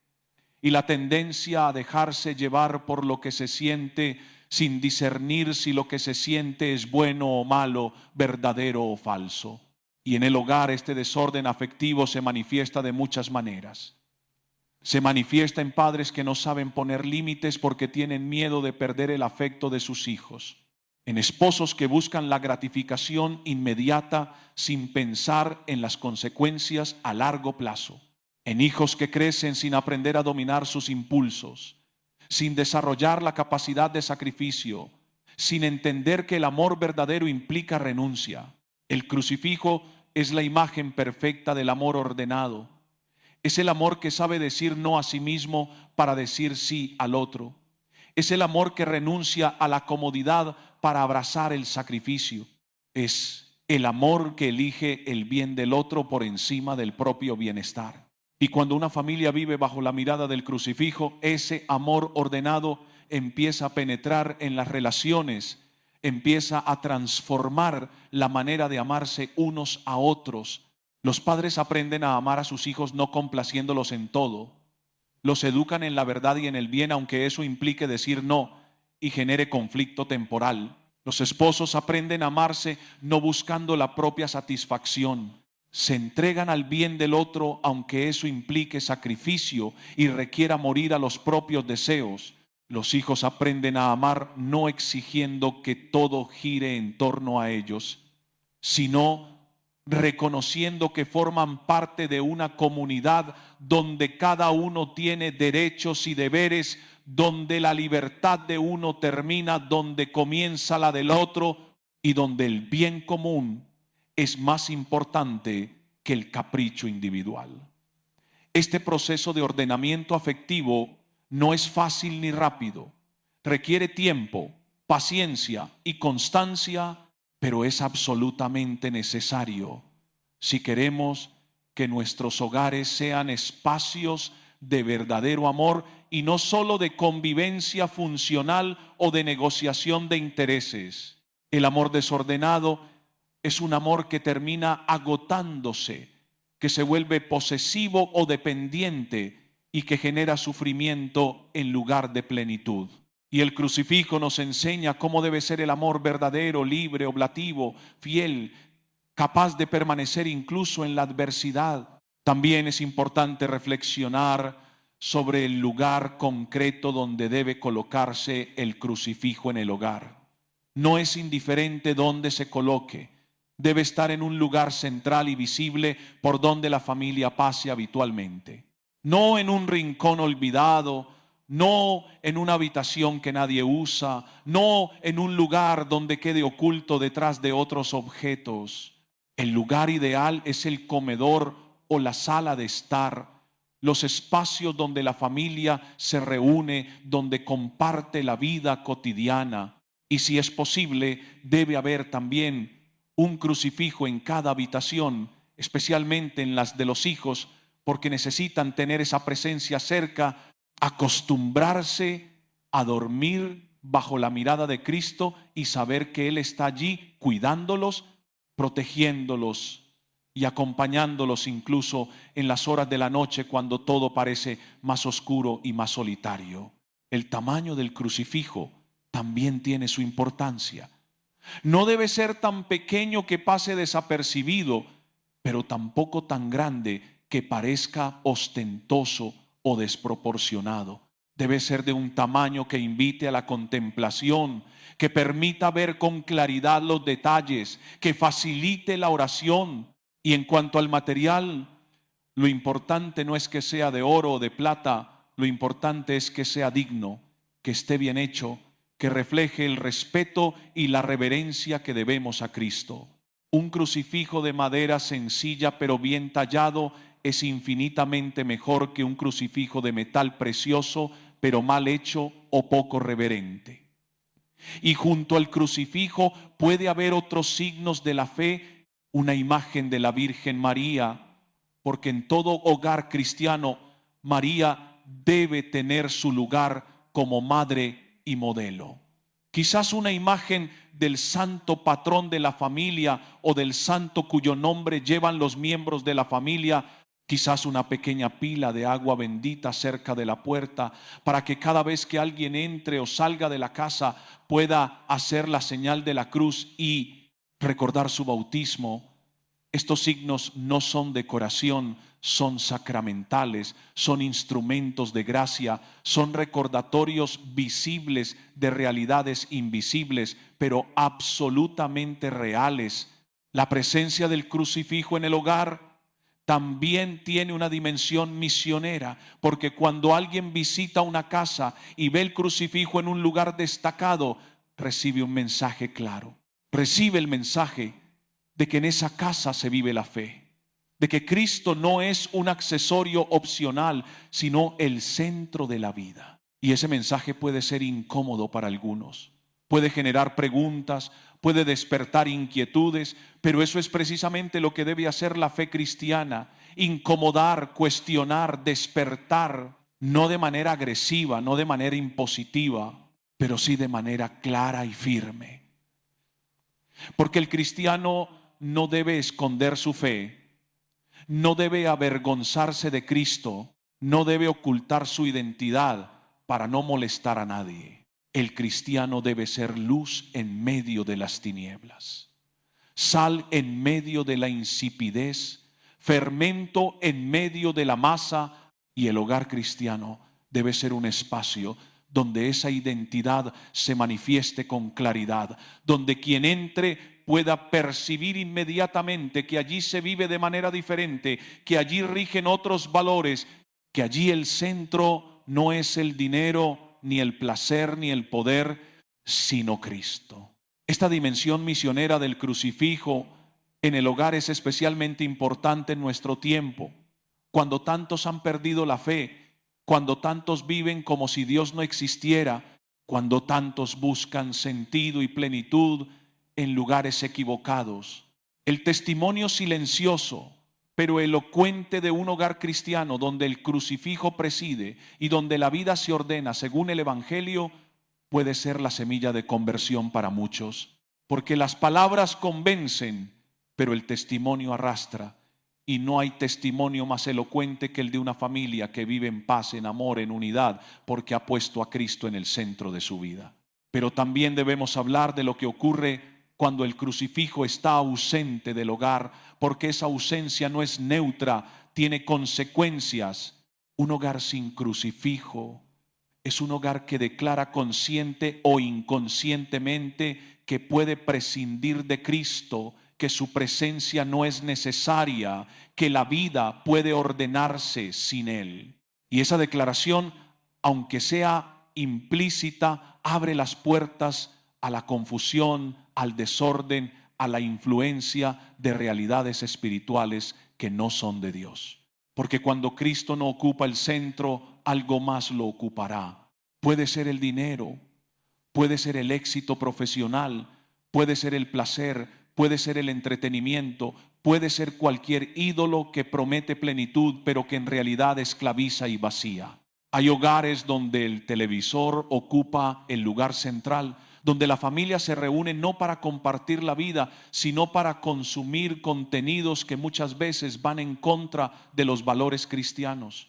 y la tendencia a dejarse llevar por lo que se siente sin discernir si lo que se siente es bueno o malo, verdadero o falso. Y en el hogar este desorden afectivo se manifiesta de muchas maneras. Se manifiesta en padres que no saben poner límites porque tienen miedo de perder el afecto de sus hijos, en esposos que buscan la gratificación inmediata sin pensar en las consecuencias a largo plazo, en hijos que crecen sin aprender a dominar sus impulsos, sin desarrollar la capacidad de sacrificio, sin entender que el amor verdadero implica renuncia. El crucifijo es la imagen perfecta del amor ordenado. Es el amor que sabe decir no a sí mismo para decir sí al otro. Es el amor que renuncia a la comodidad para abrazar el sacrificio. Es el amor que elige el bien del otro por encima del propio bienestar. Y cuando una familia vive bajo la mirada del crucifijo, ese amor ordenado empieza a penetrar en las relaciones, empieza a transformar la manera de amarse unos a otros. Los padres aprenden a amar a sus hijos no complaciéndolos en todo. Los educan en la verdad y en el bien, aunque eso implique decir no y genere conflicto temporal. Los esposos aprenden a amarse no buscando la propia satisfacción. Se entregan al bien del otro, aunque eso implique sacrificio y requiera morir a los propios deseos. Los hijos aprenden a amar no exigiendo que todo gire en torno a ellos, sino reconociendo que forman parte de una comunidad donde cada uno tiene derechos y deberes, donde la libertad de uno termina, donde comienza la del otro y donde el bien común es más importante que el capricho individual. Este proceso de ordenamiento afectivo no es fácil ni rápido, requiere tiempo, paciencia y constancia, pero es absolutamente necesario si queremos que nuestros hogares sean espacios de verdadero amor y no solo de convivencia funcional o de negociación de intereses. El amor desordenado es un amor que termina agotándose, que se vuelve posesivo o dependiente y que genera sufrimiento en lugar de plenitud. Y el crucifijo nos enseña cómo debe ser el amor verdadero, libre, oblativo, fiel, capaz de permanecer incluso en la adversidad. También es importante reflexionar sobre el lugar concreto donde debe colocarse el crucifijo en el hogar. No es indiferente dónde se coloque, debe estar en un lugar central y visible por donde la familia pase habitualmente. No en un rincón olvidado, no en una habitación que nadie usa, no en un lugar donde quede oculto detrás de otros objetos. El lugar ideal es el comedor o la sala de estar, los espacios donde la familia se reúne, donde comparte la vida cotidiana. Y si es posible, debe haber también un crucifijo en cada habitación, especialmente en las de los hijos, porque necesitan tener esa presencia cerca, acostumbrarse a dormir bajo la mirada de Cristo y saber que Él está allí cuidándolos, protegiéndolos y acompañándolos incluso en las horas de la noche cuando todo parece más oscuro y más solitario. El tamaño del crucifijo también tiene su importancia. No debe ser tan pequeño que pase desapercibido, pero tampoco tan grande que parezca ostentoso o desproporcionado. Debe ser de un tamaño que invite a la contemplación, que permita ver con claridad los detalles, que facilite la oración. Y en cuanto al material, lo importante no es que sea de oro o de plata, lo importante es que sea digno, que esté bien hecho, que refleje el respeto y la reverencia que debemos a Cristo. Un crucifijo de madera sencilla pero bien tallado es infinitamente mejor que un crucifijo de metal precioso pero mal hecho o poco reverente. Y junto al crucifijo puede haber otros signos de la fe, una imagen de la Virgen María, porque en todo hogar cristiano María debe tener su lugar como madre y modelo. Quizás una imagen del santo patrón de la familia o del santo cuyo nombre llevan los miembros de la familia, quizás una pequeña pila de agua bendita cerca de la puerta para que cada vez que alguien entre o salga de la casa pueda hacer la señal de la cruz y recordar su bautismo. Estos signos no son decoración, son sacramentales, son instrumentos de gracia, son recordatorios visibles de realidades invisibles, pero absolutamente reales. La presencia del crucifijo en el hogar también tiene una dimensión misionera, porque cuando alguien visita una casa y ve el crucifijo en un lugar destacado, recibe un mensaje claro. Recibe el mensaje de que en esa casa se vive la fe, de que Cristo no es un accesorio opcional, sino el centro de la vida. Y ese mensaje puede ser incómodo para algunos, puede generar preguntas, puede despertar inquietudes, pero eso es precisamente lo que debe hacer la fe cristiana: incomodar, cuestionar, despertar, no de manera agresiva, no de manera impositiva, pero sí de manera clara y firme. Porque el cristiano no debe esconder su fe, no debe avergonzarse de Cristo, no debe ocultar su identidad para no molestar a nadie. El cristiano debe ser luz en medio de las tinieblas, sal en medio de la insipidez, fermento en medio de la masa, y el hogar cristiano debe ser un espacio donde esa identidad se manifieste con claridad, donde quien entre pueda percibir inmediatamente que allí se vive de manera diferente, que allí rigen otros valores, que allí el centro no es el dinero, ni el placer, ni el poder, sino Cristo. Esta dimensión misionera del crucifijo en el hogar es especialmente importante en nuestro tiempo, cuando tantos han perdido la fe, cuando tantos viven como si Dios no existiera, cuando tantos buscan sentido y plenitud en lugares equivocados. El testimonio silencioso pero elocuente de un hogar cristiano donde el crucifijo preside y donde la vida se ordena según el Evangelio puede ser la semilla de conversión para muchos, porque las palabras convencen, pero el testimonio arrastra. Y no hay testimonio más elocuente que el de una familia que vive en paz, en amor, en unidad, porque ha puesto a Cristo en el centro de su vida. Pero también debemos hablar de lo que ocurre cuando el crucifijo está ausente del hogar, porque esa ausencia no es neutra, tiene consecuencias. Un hogar sin crucifijo es un hogar que declara consciente o inconscientemente que puede prescindir de Cristo, que su presencia no es necesaria, que la vida puede ordenarse sin Él. Y esa declaración, aunque sea implícita, abre las puertas a la confusión, al desorden, a la influencia de realidades espirituales que no son de Dios. Porque cuando Cristo no ocupa el centro, algo más lo ocupará. Puede ser el dinero, puede ser el éxito profesional, puede ser el placer, puede ser el entretenimiento, puede ser cualquier ídolo que promete plenitud, pero que en realidad esclaviza y vacía. Hay hogares donde el televisor ocupa el lugar central, donde la familia se reúne no para compartir la vida, sino para consumir contenidos que muchas veces van en contra de los valores cristianos.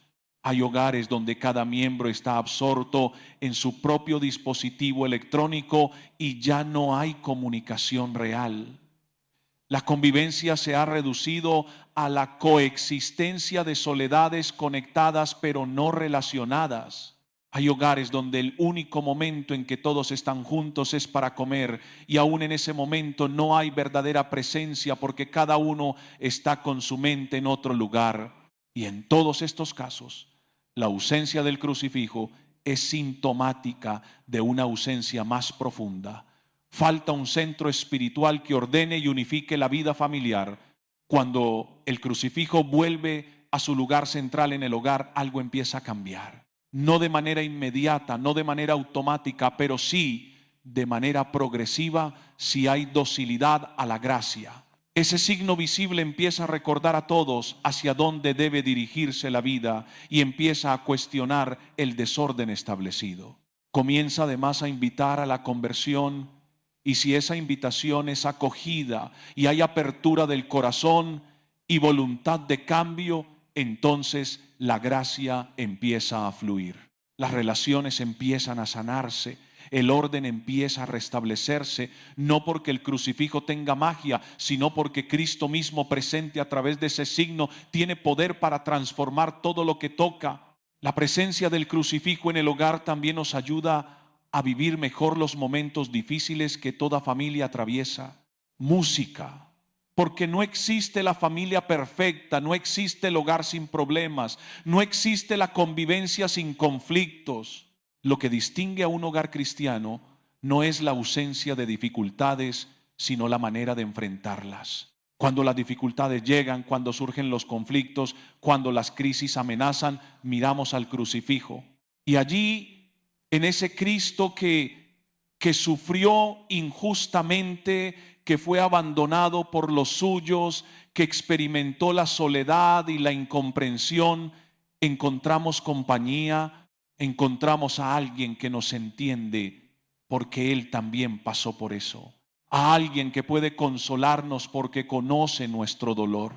Hay hogares donde cada miembro está absorto en su propio dispositivo electrónico y ya no hay comunicación real. La convivencia se ha reducido a la coexistencia de soledades conectadas pero no relacionadas. Hay hogares donde el único momento en que todos están juntos es para comer y aún en ese momento no hay verdadera presencia porque cada uno está con su mente en otro lugar. Y en todos estos casos, la ausencia del crucifijo es sintomática de una ausencia más profunda. Falta un centro espiritual que ordene y unifique la vida familiar. Cuando el crucifijo vuelve a su lugar central en el hogar, algo empieza a cambiar. No de manera inmediata, no de manera automática, pero sí de manera progresiva si hay docilidad a la gracia. Ese signo visible empieza a recordar a todos hacia dónde debe dirigirse la vida y empieza a cuestionar el desorden establecido. Comienza además a invitar a la conversión y si esa invitación es acogida y hay apertura del corazón y voluntad de cambio, entonces la gracia empieza a fluir. Las relaciones empiezan a sanarse. El orden empieza a restablecerse, no porque el crucifijo tenga magia, sino porque Cristo mismo presente a través de ese signo tiene poder para transformar todo lo que toca. La presencia del crucifijo en el hogar también nos ayuda a vivir mejor los momentos difíciles que toda familia atraviesa. Música. Porque no existe la familia perfecta, no existe el hogar sin problemas, no existe la convivencia sin conflictos. Lo que distingue a un hogar cristiano no es la ausencia de dificultades, sino la manera de enfrentarlas. Cuando las dificultades llegan, cuando surgen los conflictos, cuando las crisis amenazan, miramos al crucifijo. Y allí, en ese Cristo que sufrió injustamente, que fue abandonado por los suyos, que experimentó la soledad y la incomprensión, encontramos compañía, encontramos a alguien que nos entiende porque Él también pasó por eso. A alguien que puede consolarnos porque conoce nuestro dolor.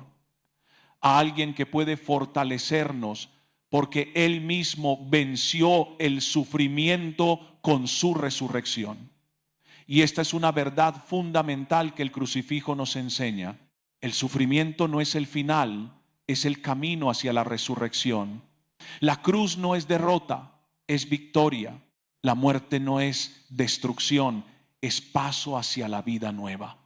A alguien que puede fortalecernos porque Él mismo venció el sufrimiento con su resurrección. Y esta es una verdad fundamental que el crucifijo nos enseña. El sufrimiento no es el final, es el camino hacia la resurrección. La cruz no es derrota, es victoria. La muerte no es destrucción, es paso hacia la vida nueva.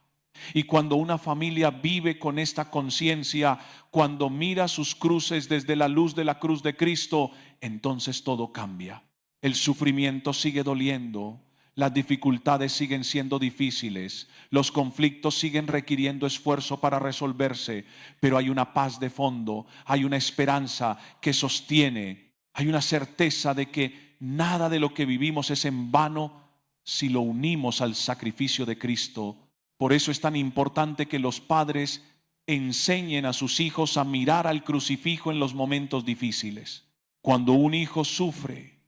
Y cuando una familia vive con esta conciencia, cuando mira sus cruces desde la luz de la cruz de Cristo, entonces todo cambia. El sufrimiento sigue doliendo, las dificultades siguen siendo difíciles, los conflictos siguen requiriendo esfuerzo para resolverse, pero hay una paz de fondo, hay una esperanza que sostiene, hay una certeza de que nada de lo que vivimos es en vano si lo unimos al sacrificio de Cristo. Por eso es tan importante que los padres enseñen a sus hijos a mirar al crucifijo en los momentos difíciles. Cuando un hijo sufre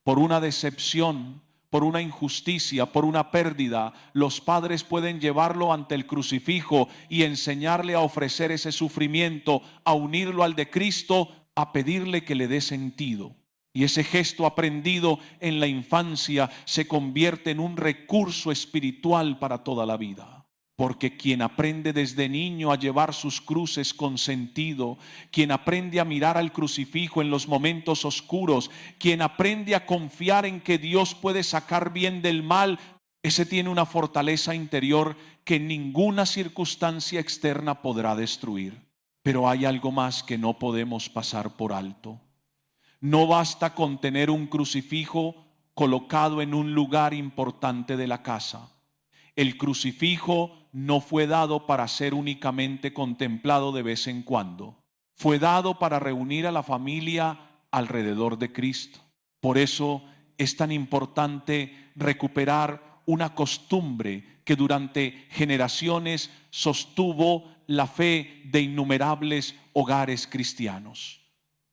por una decepción, por una injusticia, por una pérdida, los padres pueden llevarlo ante el crucifijo y enseñarle a ofrecer ese sufrimiento, a unirlo al de Cristo, a pedirle que le dé sentido. Y ese gesto aprendido en la infancia se convierte en un recurso espiritual para toda la vida. Porque quien aprende desde niño a llevar sus cruces con sentido, quien aprende a mirar al crucifijo en los momentos oscuros, quien aprende a confiar en que Dios puede sacar bien del mal, ese tiene una fortaleza interior que ninguna circunstancia externa podrá destruir. Pero hay algo más que no podemos pasar por alto. No basta con tener un crucifijo colocado en un lugar importante de la casa. El crucifijo no fue dado para ser únicamente contemplado de vez en cuando. Fue dado para reunir a la familia alrededor de Cristo. Por eso es tan importante recuperar una costumbre que durante generaciones sostuvo la fe de innumerables hogares cristianos: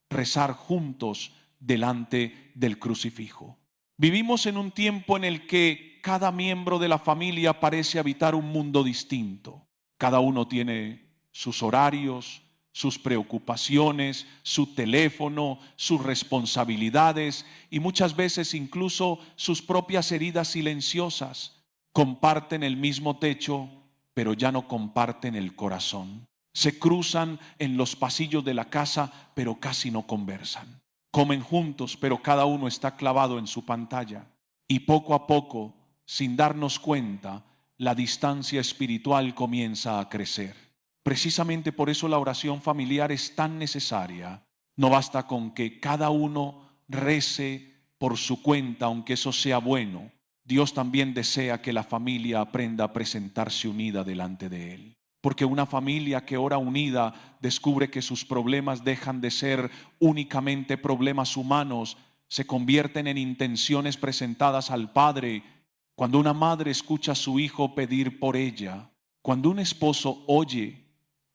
rezar juntos delante del crucifijo. Vivimos en un tiempo en el que cada miembro de la familia parece habitar un mundo distinto. Cada uno tiene sus horarios, sus preocupaciones, su teléfono, sus responsabilidades y muchas veces incluso sus propias heridas silenciosas. Comparten el mismo techo, pero ya no comparten el corazón. Se cruzan en los pasillos de la casa, pero casi no conversan. Comen juntos, pero cada uno está clavado en su pantalla. Y poco a poco, sin darnos cuenta, la distancia espiritual comienza a crecer. Precisamente por eso la oración familiar es tan necesaria. No basta con que cada uno rece por su cuenta, aunque eso sea bueno. Dios también desea que la familia aprenda a presentarse unida delante de Él. Porque una familia que ora unida descubre que sus problemas dejan de ser únicamente problemas humanos, se convierten en intenciones presentadas al Padre. Cuando una madre escucha a su hijo pedir por ella, cuando un esposo oye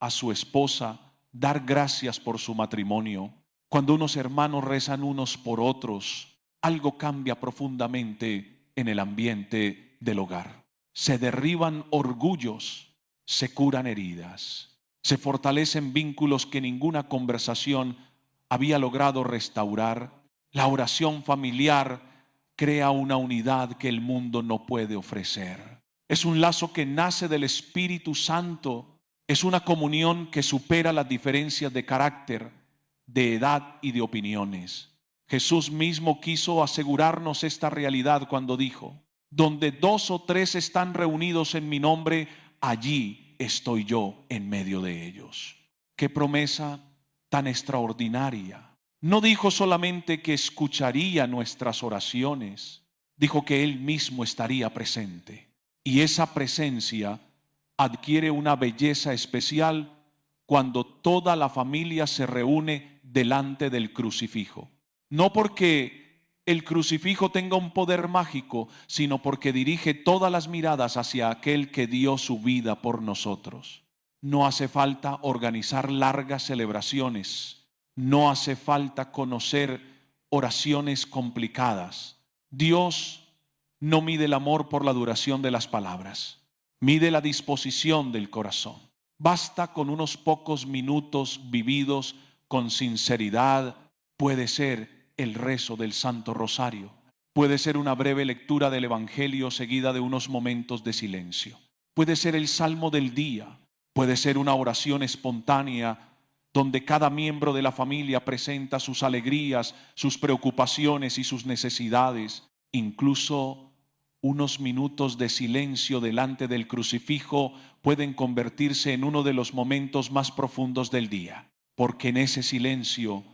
a su esposa dar gracias por su matrimonio, cuando unos hermanos rezan unos por otros, algo cambia profundamente en el ambiente del hogar. Se derriban orgullos, se curan heridas, se fortalecen vínculos que ninguna conversación había logrado restaurar. La oración familiar crea una unidad que el mundo no puede ofrecer. Es un lazo que nace del Espíritu Santo. Es una comunión que supera las diferencias de carácter, de edad y de opiniones. Jesús mismo quiso asegurarnos esta realidad cuando dijo: donde 2 o 3 están reunidos en mi nombre, allí estoy yo en medio de ellos. Qué promesa tan extraordinaria. No dijo solamente que escucharía nuestras oraciones, dijo que Él mismo estaría presente. Y esa presencia adquiere una belleza especial cuando toda la familia se reúne delante del crucifijo. No porque el crucifijo tenga un poder mágico, sino porque dirige todas las miradas hacia aquel que dio su vida por nosotros. No hace falta organizar largas celebraciones, no hace falta conocer oraciones complicadas. Dios no mide el amor por la duración de las palabras, mide la disposición del corazón. Basta con unos pocos minutos vividos con sinceridad. Puede ser el rezo del Santo Rosario, puede ser una breve lectura del Evangelio seguida de unos momentos de silencio, puede ser el Salmo del día, puede ser una oración espontánea donde cada miembro de la familia presenta sus alegrías, sus preocupaciones y sus necesidades. Incluso unos minutos de silencio delante del crucifijo pueden convertirse en uno de los momentos más profundos del día, porque en ese silencio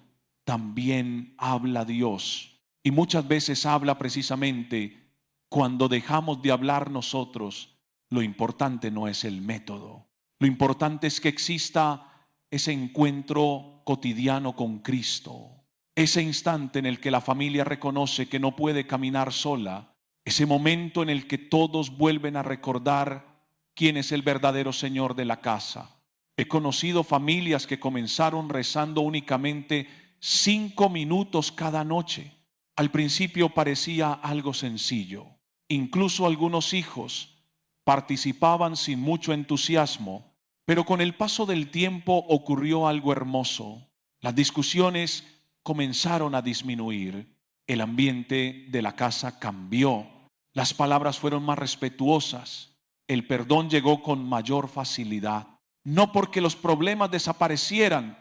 también habla Dios. Y muchas veces habla precisamente cuando dejamos de hablar nosotros. Lo importante no es el método. Lo importante es que exista ese encuentro cotidiano con Cristo. Ese instante en el que la familia reconoce que no puede caminar sola. Ese momento en el que todos vuelven a recordar quién es el verdadero Señor de la casa. He conocido familias que comenzaron rezando únicamente 5 minutos cada noche. Al principio parecía algo sencillo. Incluso algunos hijos participaban sin mucho entusiasmo, pero con el paso del tiempo ocurrió algo hermoso. Las discusiones comenzaron a disminuir. El ambiente de la casa cambió. Las palabras fueron más respetuosas. El perdón llegó con mayor facilidad. No porque los problemas desaparecieran,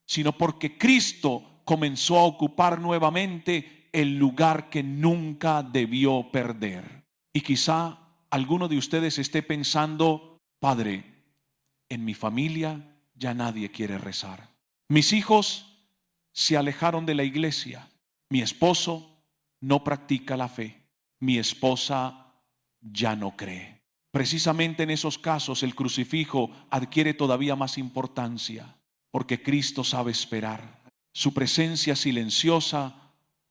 sino porque Cristo comenzó a ocupar nuevamente el lugar que nunca debió perder. Y quizá alguno de ustedes esté pensando: Padre, en mi familia ya nadie quiere rezar. Mis hijos se alejaron de la iglesia. Mi esposo no practica la fe. Mi esposa ya no cree. Precisamente en esos casos el crucifijo adquiere todavía más importancia, porque Cristo sabe esperar. Su presencia silenciosa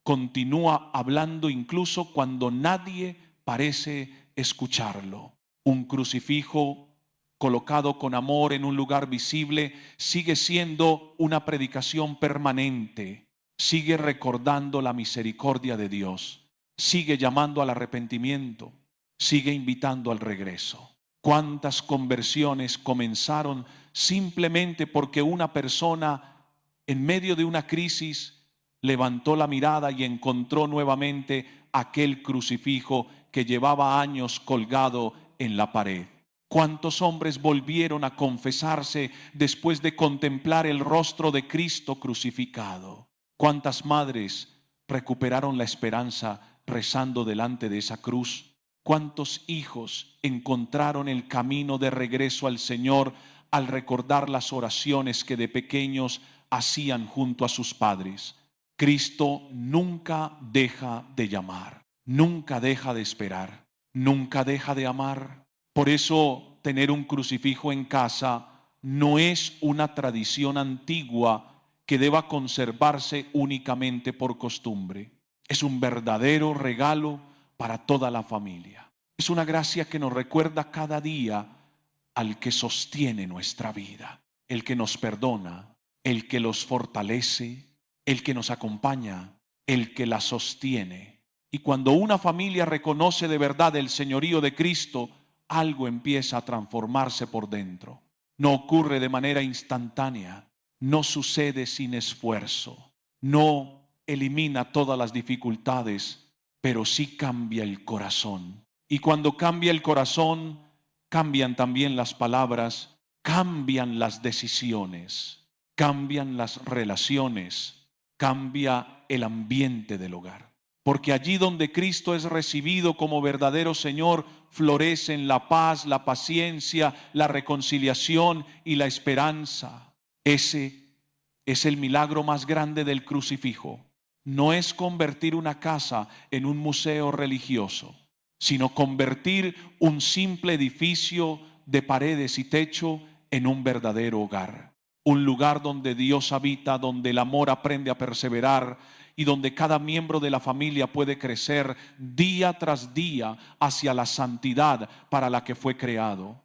continúa hablando incluso cuando nadie parece escucharlo. Un crucifijo colocado con amor en un lugar visible sigue siendo una predicación permanente. Sigue recordando la misericordia de Dios. Sigue llamando al arrepentimiento. Sigue invitando al regreso. ¿Cuántas conversiones comenzaron simplemente porque una persona en medio de una crisis levantó la mirada y encontró nuevamente aquel crucifijo que llevaba años colgado en la pared. ¿Cuántos hombres volvieron a confesarse después de contemplar el rostro de Cristo crucificado? ¿Cuántas madres recuperaron la esperanza rezando delante de esa cruz? ¿Cuántos hijos encontraron el camino de regreso al Señor al recordar las oraciones que de pequeños hacían junto a sus padres? Cristo nunca deja de llamar, nunca deja de esperar, nunca deja de amar. Por eso tener un crucifijo en casa no es una tradición antigua que deba conservarse únicamente por costumbre. Es un verdadero regalo para toda la familia. Es una gracia que nos recuerda cada día al que sostiene nuestra vida, el que nos perdona, el que los fortalece, el que nos acompaña, el que la sostiene. Y cuando una familia reconoce de verdad el señorío de Cristo, algo empieza a transformarse por dentro. No ocurre de manera instantánea, no sucede sin esfuerzo, no elimina todas las dificultades, pero sí cambia el corazón. Y cuando cambia el corazón, cambian también las palabras, cambian las decisiones, cambian las relaciones, cambia el ambiente del hogar. Porque allí donde Cristo es recibido como verdadero Señor, florecen la paz, la paciencia, la reconciliación y la esperanza. Ese es el milagro más grande del crucifijo. No es convertir una casa en un museo religioso, sino convertir un simple edificio de paredes y techo en un verdadero hogar. Un lugar donde Dios habita, donde el amor aprende a perseverar y donde cada miembro de la familia puede crecer día tras día hacia la santidad para la que fue creado.